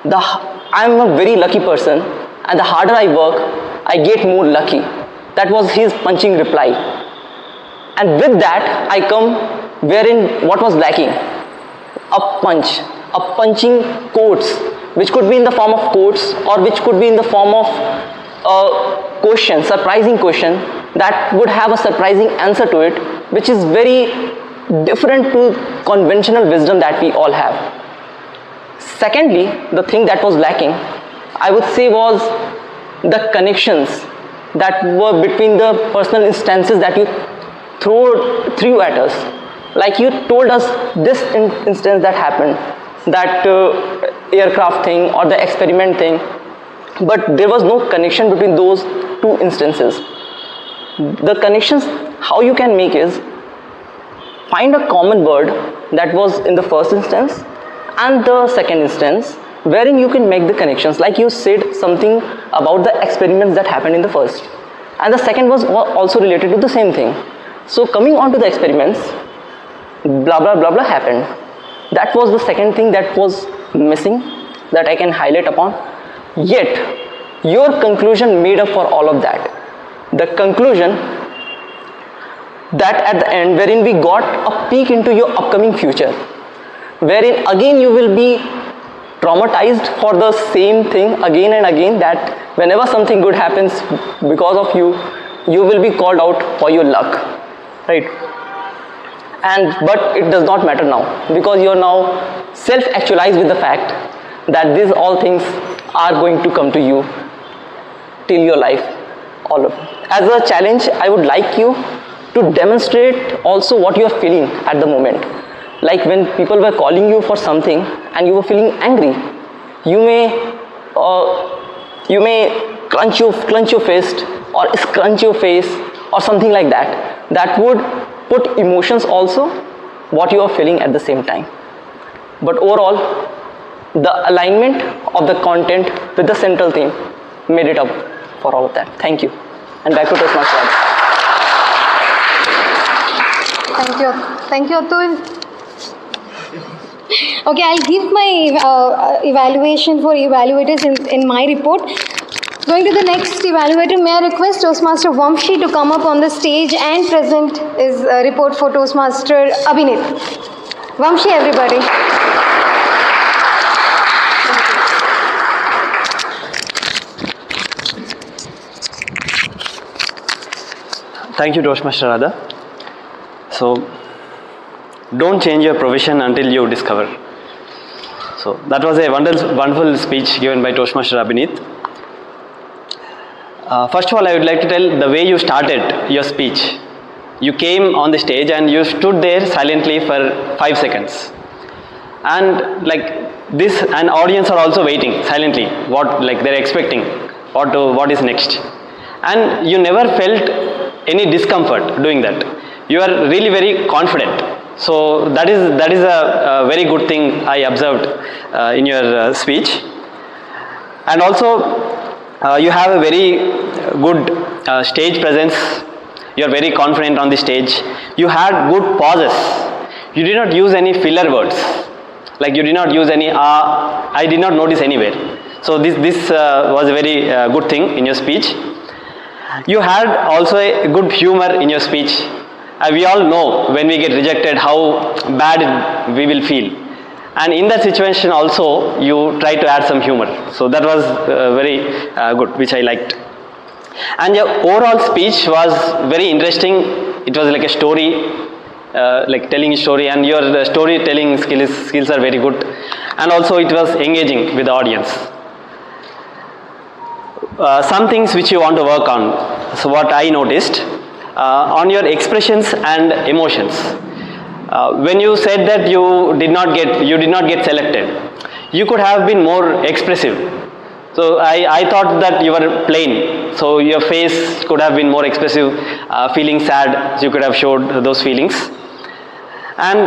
I am a very lucky person, and the harder I work, I get more lucky. That was his punching reply. And with that, I come wherein what was lacking? A punching quotes, which could be in the form of quotes or which could be in the form of a question, surprising question that would have a surprising answer to it, which is very different to conventional wisdom that we all have. Secondly, the thing that was lacking, I would say, was the connections that were between the personal instances that you threw at us. Like you told us this instance that happened, that aircraft thing or the experiment thing, but there was no connection between those two instances. The connections, how you can make is, find a common word that was in the first instance and the second instance, wherein you can make the connections. Like you said something about the experiments that happened in the first, and the second was also related to the same thing. So coming on to the experiments, blah blah blah blah happened. That was the second thing that was missing, that I can highlight upon. Yet your conclusion made up for all of that. The conclusion that at the end, wherein we got a peek into your upcoming future, wherein again you will be traumatized for the same thing again and again, that whenever something good happens because of you, you will be called out for your luck, right? But it does not matter now, because you are now self-actualized with the fact that these all things are going to come to you till your life, all of. As a challenge, I would like you to demonstrate also what you are feeling at the moment. Like when people were calling you for something and you were feeling angry, you may clench your fist or scrunch your face or something like that. That would put emotions also, what you are feeling at the same time. But overall, the alignment of the content with the central theme made it up for all of that. Thank you. And back to Toastmasters. Thank you, Atul. Okay, I'll give my evaluation for evaluators in my report. Going to the next evaluator, may I request Toastmaster Vamshi to come up on the stage and present his report for Toastmaster Abhinit. Vamshi, everybody. Thank you, Toastmaster Radha. So, don't change your profession until you discover. So, that was a wonderful speech given by Toastmaster Abhinit. First of all, I would like to tell the way you started your speech. You came on the stage and you stood there silently for 5 seconds. And like this, an audience are also waiting silently, what like they're expecting, what is next. And you never felt any discomfort doing that. You are really very confident. So that is a very good thing I observed in your speech. And also you have a very good stage presence. You are very confident on the stage. You had good pauses. You did not use any filler words. Like you did not use any I did not notice anywhere. So this was a very good thing in your speech. You had also a good humor in your speech. We all know when we get rejected how bad we will feel. And in that situation also, you try to add some humor. So that was very good, which I liked. And your overall speech was very interesting. It was like a story, like telling a story, and your storytelling skills are very good. And also it was engaging with the audience. Some things which you want to work on. So what I noticed, on your expressions and emotions. When you said that you did not get selected, you could have been more expressive. So I thought that you were plain, so your face could have been more expressive. Feeling sad, so you could have showed those feelings. And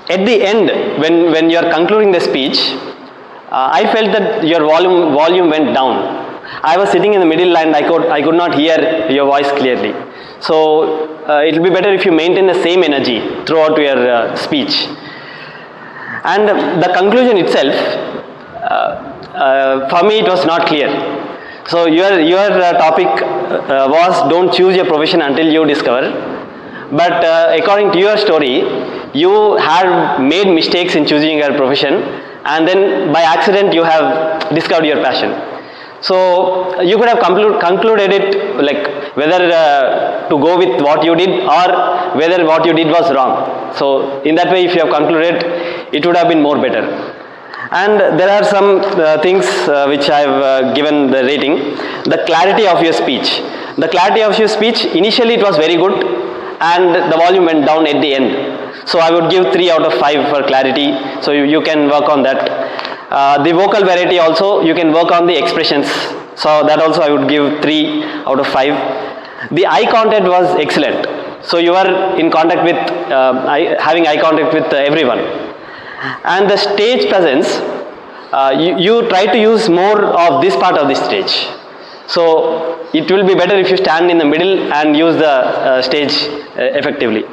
at the end, when you are concluding the speech, I felt that your volume went down. I was sitting in the middle and I could not hear your voice clearly. So it will be better if you maintain the same energy throughout your speech. And the conclusion itself, for me it was not clear. So your topic was don't choose your profession until you discover. But according to your story, you had made mistakes in choosing your profession, and then by accident you have discovered your passion. So you could have concluded it like whether to go with what you did or whether what you did was wrong. So in that way, if you have concluded, it would have been more better. And there are some things which I have given the rating. The clarity of your speech. The clarity of your speech, initially it was very good and the volume went down at the end. So I would give 3 out of 5 for clarity. So you can work on that. The vocal variety also, you can work on the expressions. So that also I would give 3 out of 5. The eye contact was excellent. So you are in contact with, having eye contact with everyone. And the stage presence, you try to use more of this part of the stage. So it will be better if you stand in the middle and use the stage effectively.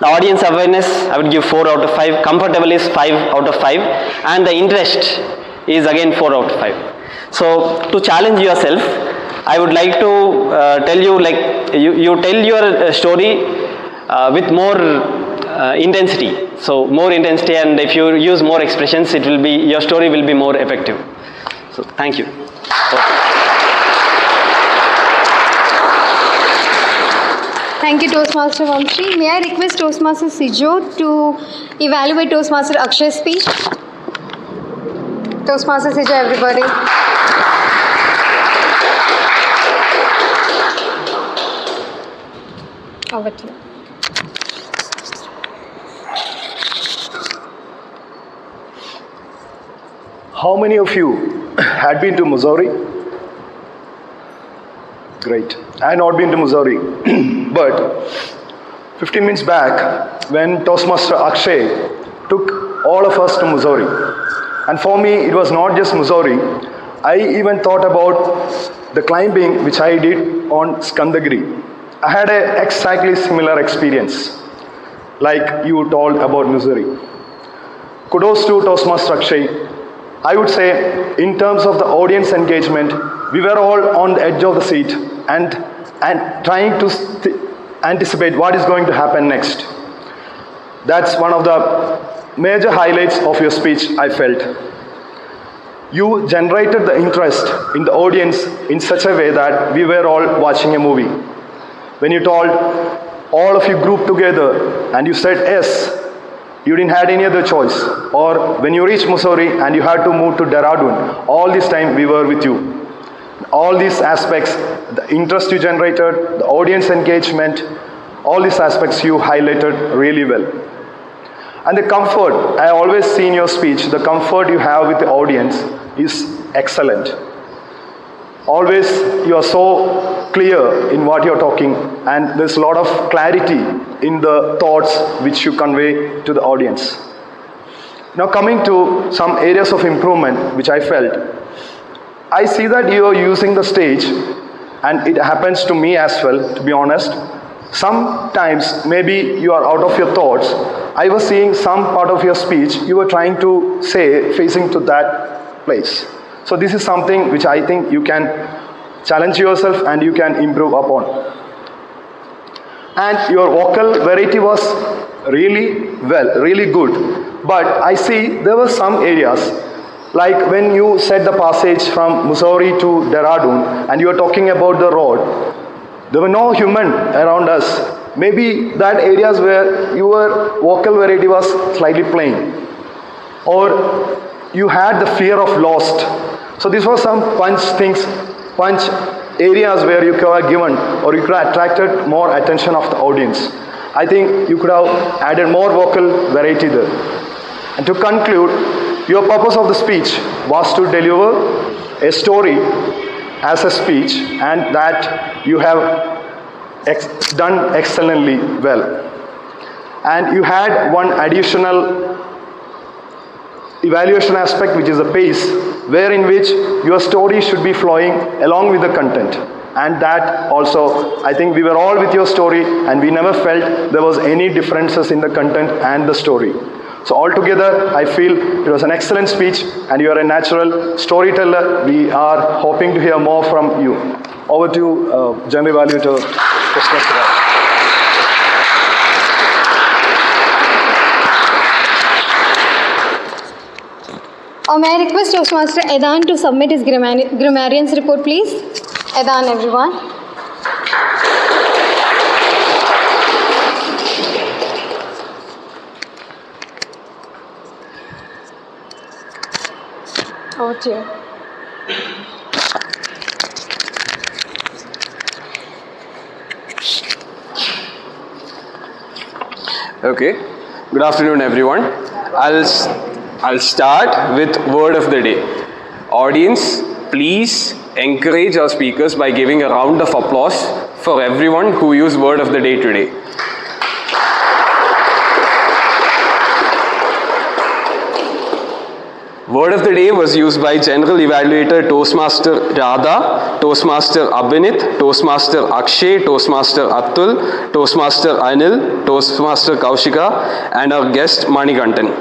The audience awareness, I would give 4 out of 5. Comfortable is 5 out of 5. And the interest is again 4 out of 5. So to challenge yourself, I would like to tell you, like you tell your story with more intensity. So more intensity, and if you use more expressions, it will be, your story will be more effective. So thank you. Thank you, Toastmaster Vamshi. May I request Toastmaster Sijo to evaluate Toastmaster Akshay's speech? Toastmaster Sijo, everybody. Over to you. How many of you had been to Missouri? Great. I had not been to Missouri. But 15 minutes back, when Toastmaster Akshay took all of us to Missouri, and for me, it was not just Missouri. I even thought about the climbing which I did on Skandagiri. I had an exactly similar experience, like you told about Missouri. Kudos to Toastmaster Akshay. I would say, in terms of the audience engagement, we were all on the edge of the seat and trying to anticipate what is going to happen next. That's one of the major highlights of your speech, I felt. You generated the interest in the audience in such a way that we were all watching a movie. When you told all of you grouped together and you said yes, you didn't have any other choice. Or when you reached Missouri and you had to move to Dehradun, all this time we were with you. All these aspects, the interest you generated, the audience engagement, all these aspects you highlighted really well. And the comfort, I always see in your speech, the comfort you have with the audience is excellent. Always you are so clear in what you're talking, and there's a lot of clarity in the thoughts which you convey to the audience. Now coming to some areas of improvement which I felt, I see that you are using the stage, and it happens to me as well, to be honest. Sometimes maybe you are out of your thoughts. I was seeing some part of your speech you were trying to say facing to that place. So this is something which I think you can challenge yourself and you can improve upon. And your vocal variety was really good. But I see there were some areas, like when you said the passage from Missouri to Dehradun and you were talking about the road, there were no human around us. Maybe that areas where your vocal variety was slightly plain, or you had the fear of lost. So these were some punch areas where you could have given, or you could have attracted more attention of the audience. I think you could have added more vocal variety there. And to conclude, your purpose of the speech was to deliver a story as a speech, and that you have done excellently well. And you had one additional evaluation aspect, which is the pace, wherein which your story should be flowing along with the content. And that also, I think we were all with your story and we never felt there was any differences in the content and the story. So altogether, I feel it was an excellent speech and you are a natural storyteller. We are hoping to hear more from you. Over to you, General Evaluator Krishna. May I request Toastmaster Edan to submit his grammarian's report, please? Edan, everyone. Over to you. Okay. Good afternoon, everyone. I'll start with word of the day. Audience, please encourage our speakers by giving a round of applause for everyone who used word of the day today. Word of the day was used by General Evaluator Toastmaster Radha, Toastmaster Abhinit, Toastmaster Akshay, Toastmaster Atul, Toastmaster Anil, Toastmaster Kaushika, and our guest Manikantan.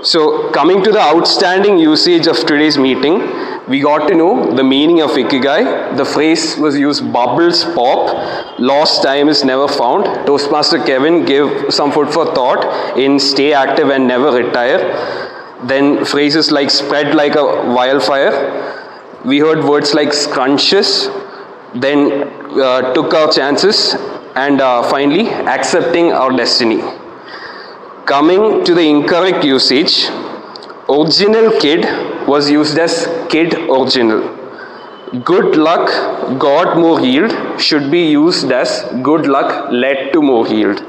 So, coming to the outstanding usage of today's meeting, we got to know the meaning of Ikigai. The phrase was used, bubbles pop, lost time is never found. Toastmaster Kevin gave some food for thought in stay active and never retire. Then phrases like spread like a wildfire. We heard words like scrunches, then took our chances, and finally accepting our destiny. Coming to the incorrect usage, original kid was used as kid original. Good luck got more yield should be used as good luck led to more yield.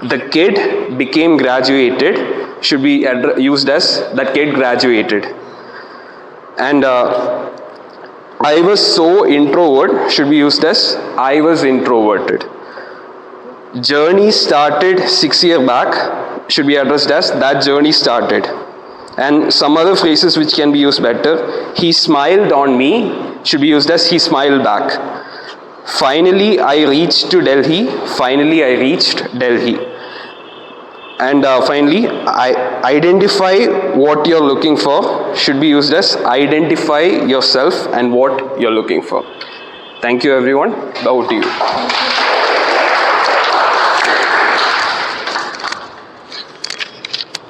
The kid became graduated should be used as that kid graduated. And I was so introvert should be used as I was introverted. Journey started 6 years back should be addressed as that journey started. And some other phrases which can be used better, he smiled on me should be used as he smiled back. Finally I reached to Delhi, finally I reached Delhi. And finally, identify what you're looking for should be used as identify yourself and what you're looking for. Thank you everyone. Over to you.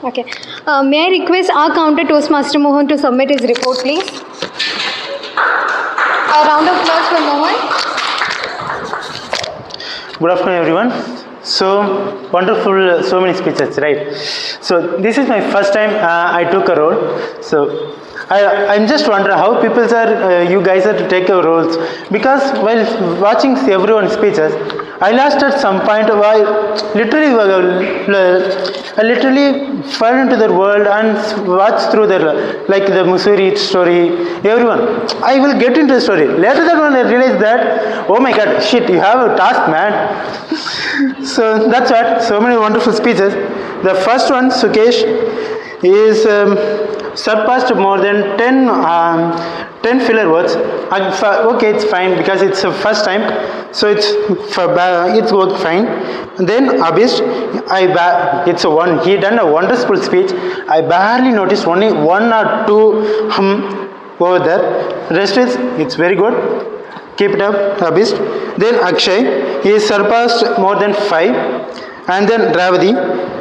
Okay. May I request our counter Toastmaster Mohan to submit his report, please? A round of applause for Mohan. Good afternoon, everyone. So wonderful, so many speeches, right? So this is my first time I took a role. So I'm just wondering how people you guys are to take your roles, because while watching everyone's speeches, I lost at some point where I literally fell into their world and watched through their, like the Mussoorie story, everyone. I will get into the story. Later that when I realized that, oh my god, shit, you have a task, man. So that's what, so many wonderful speeches. The first one, Sukesh, is surpassed more than 10 filler words. Okay, it's fine because it's the first time, so it's worked fine. And then Abhish, it's a one. He done a wonderful speech. I barely noticed only one or two over there. Rest is it's very good. Keep it up, Abhish. Then Akshay, he is surpassed more than 5. And then Dravadi,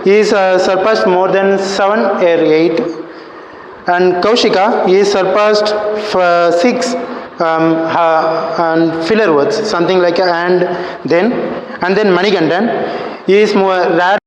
he is surpassed more than 7 or 8. And Kaushika, he is surpassed 6 and filler words, something like and then Manikandan, he is more rare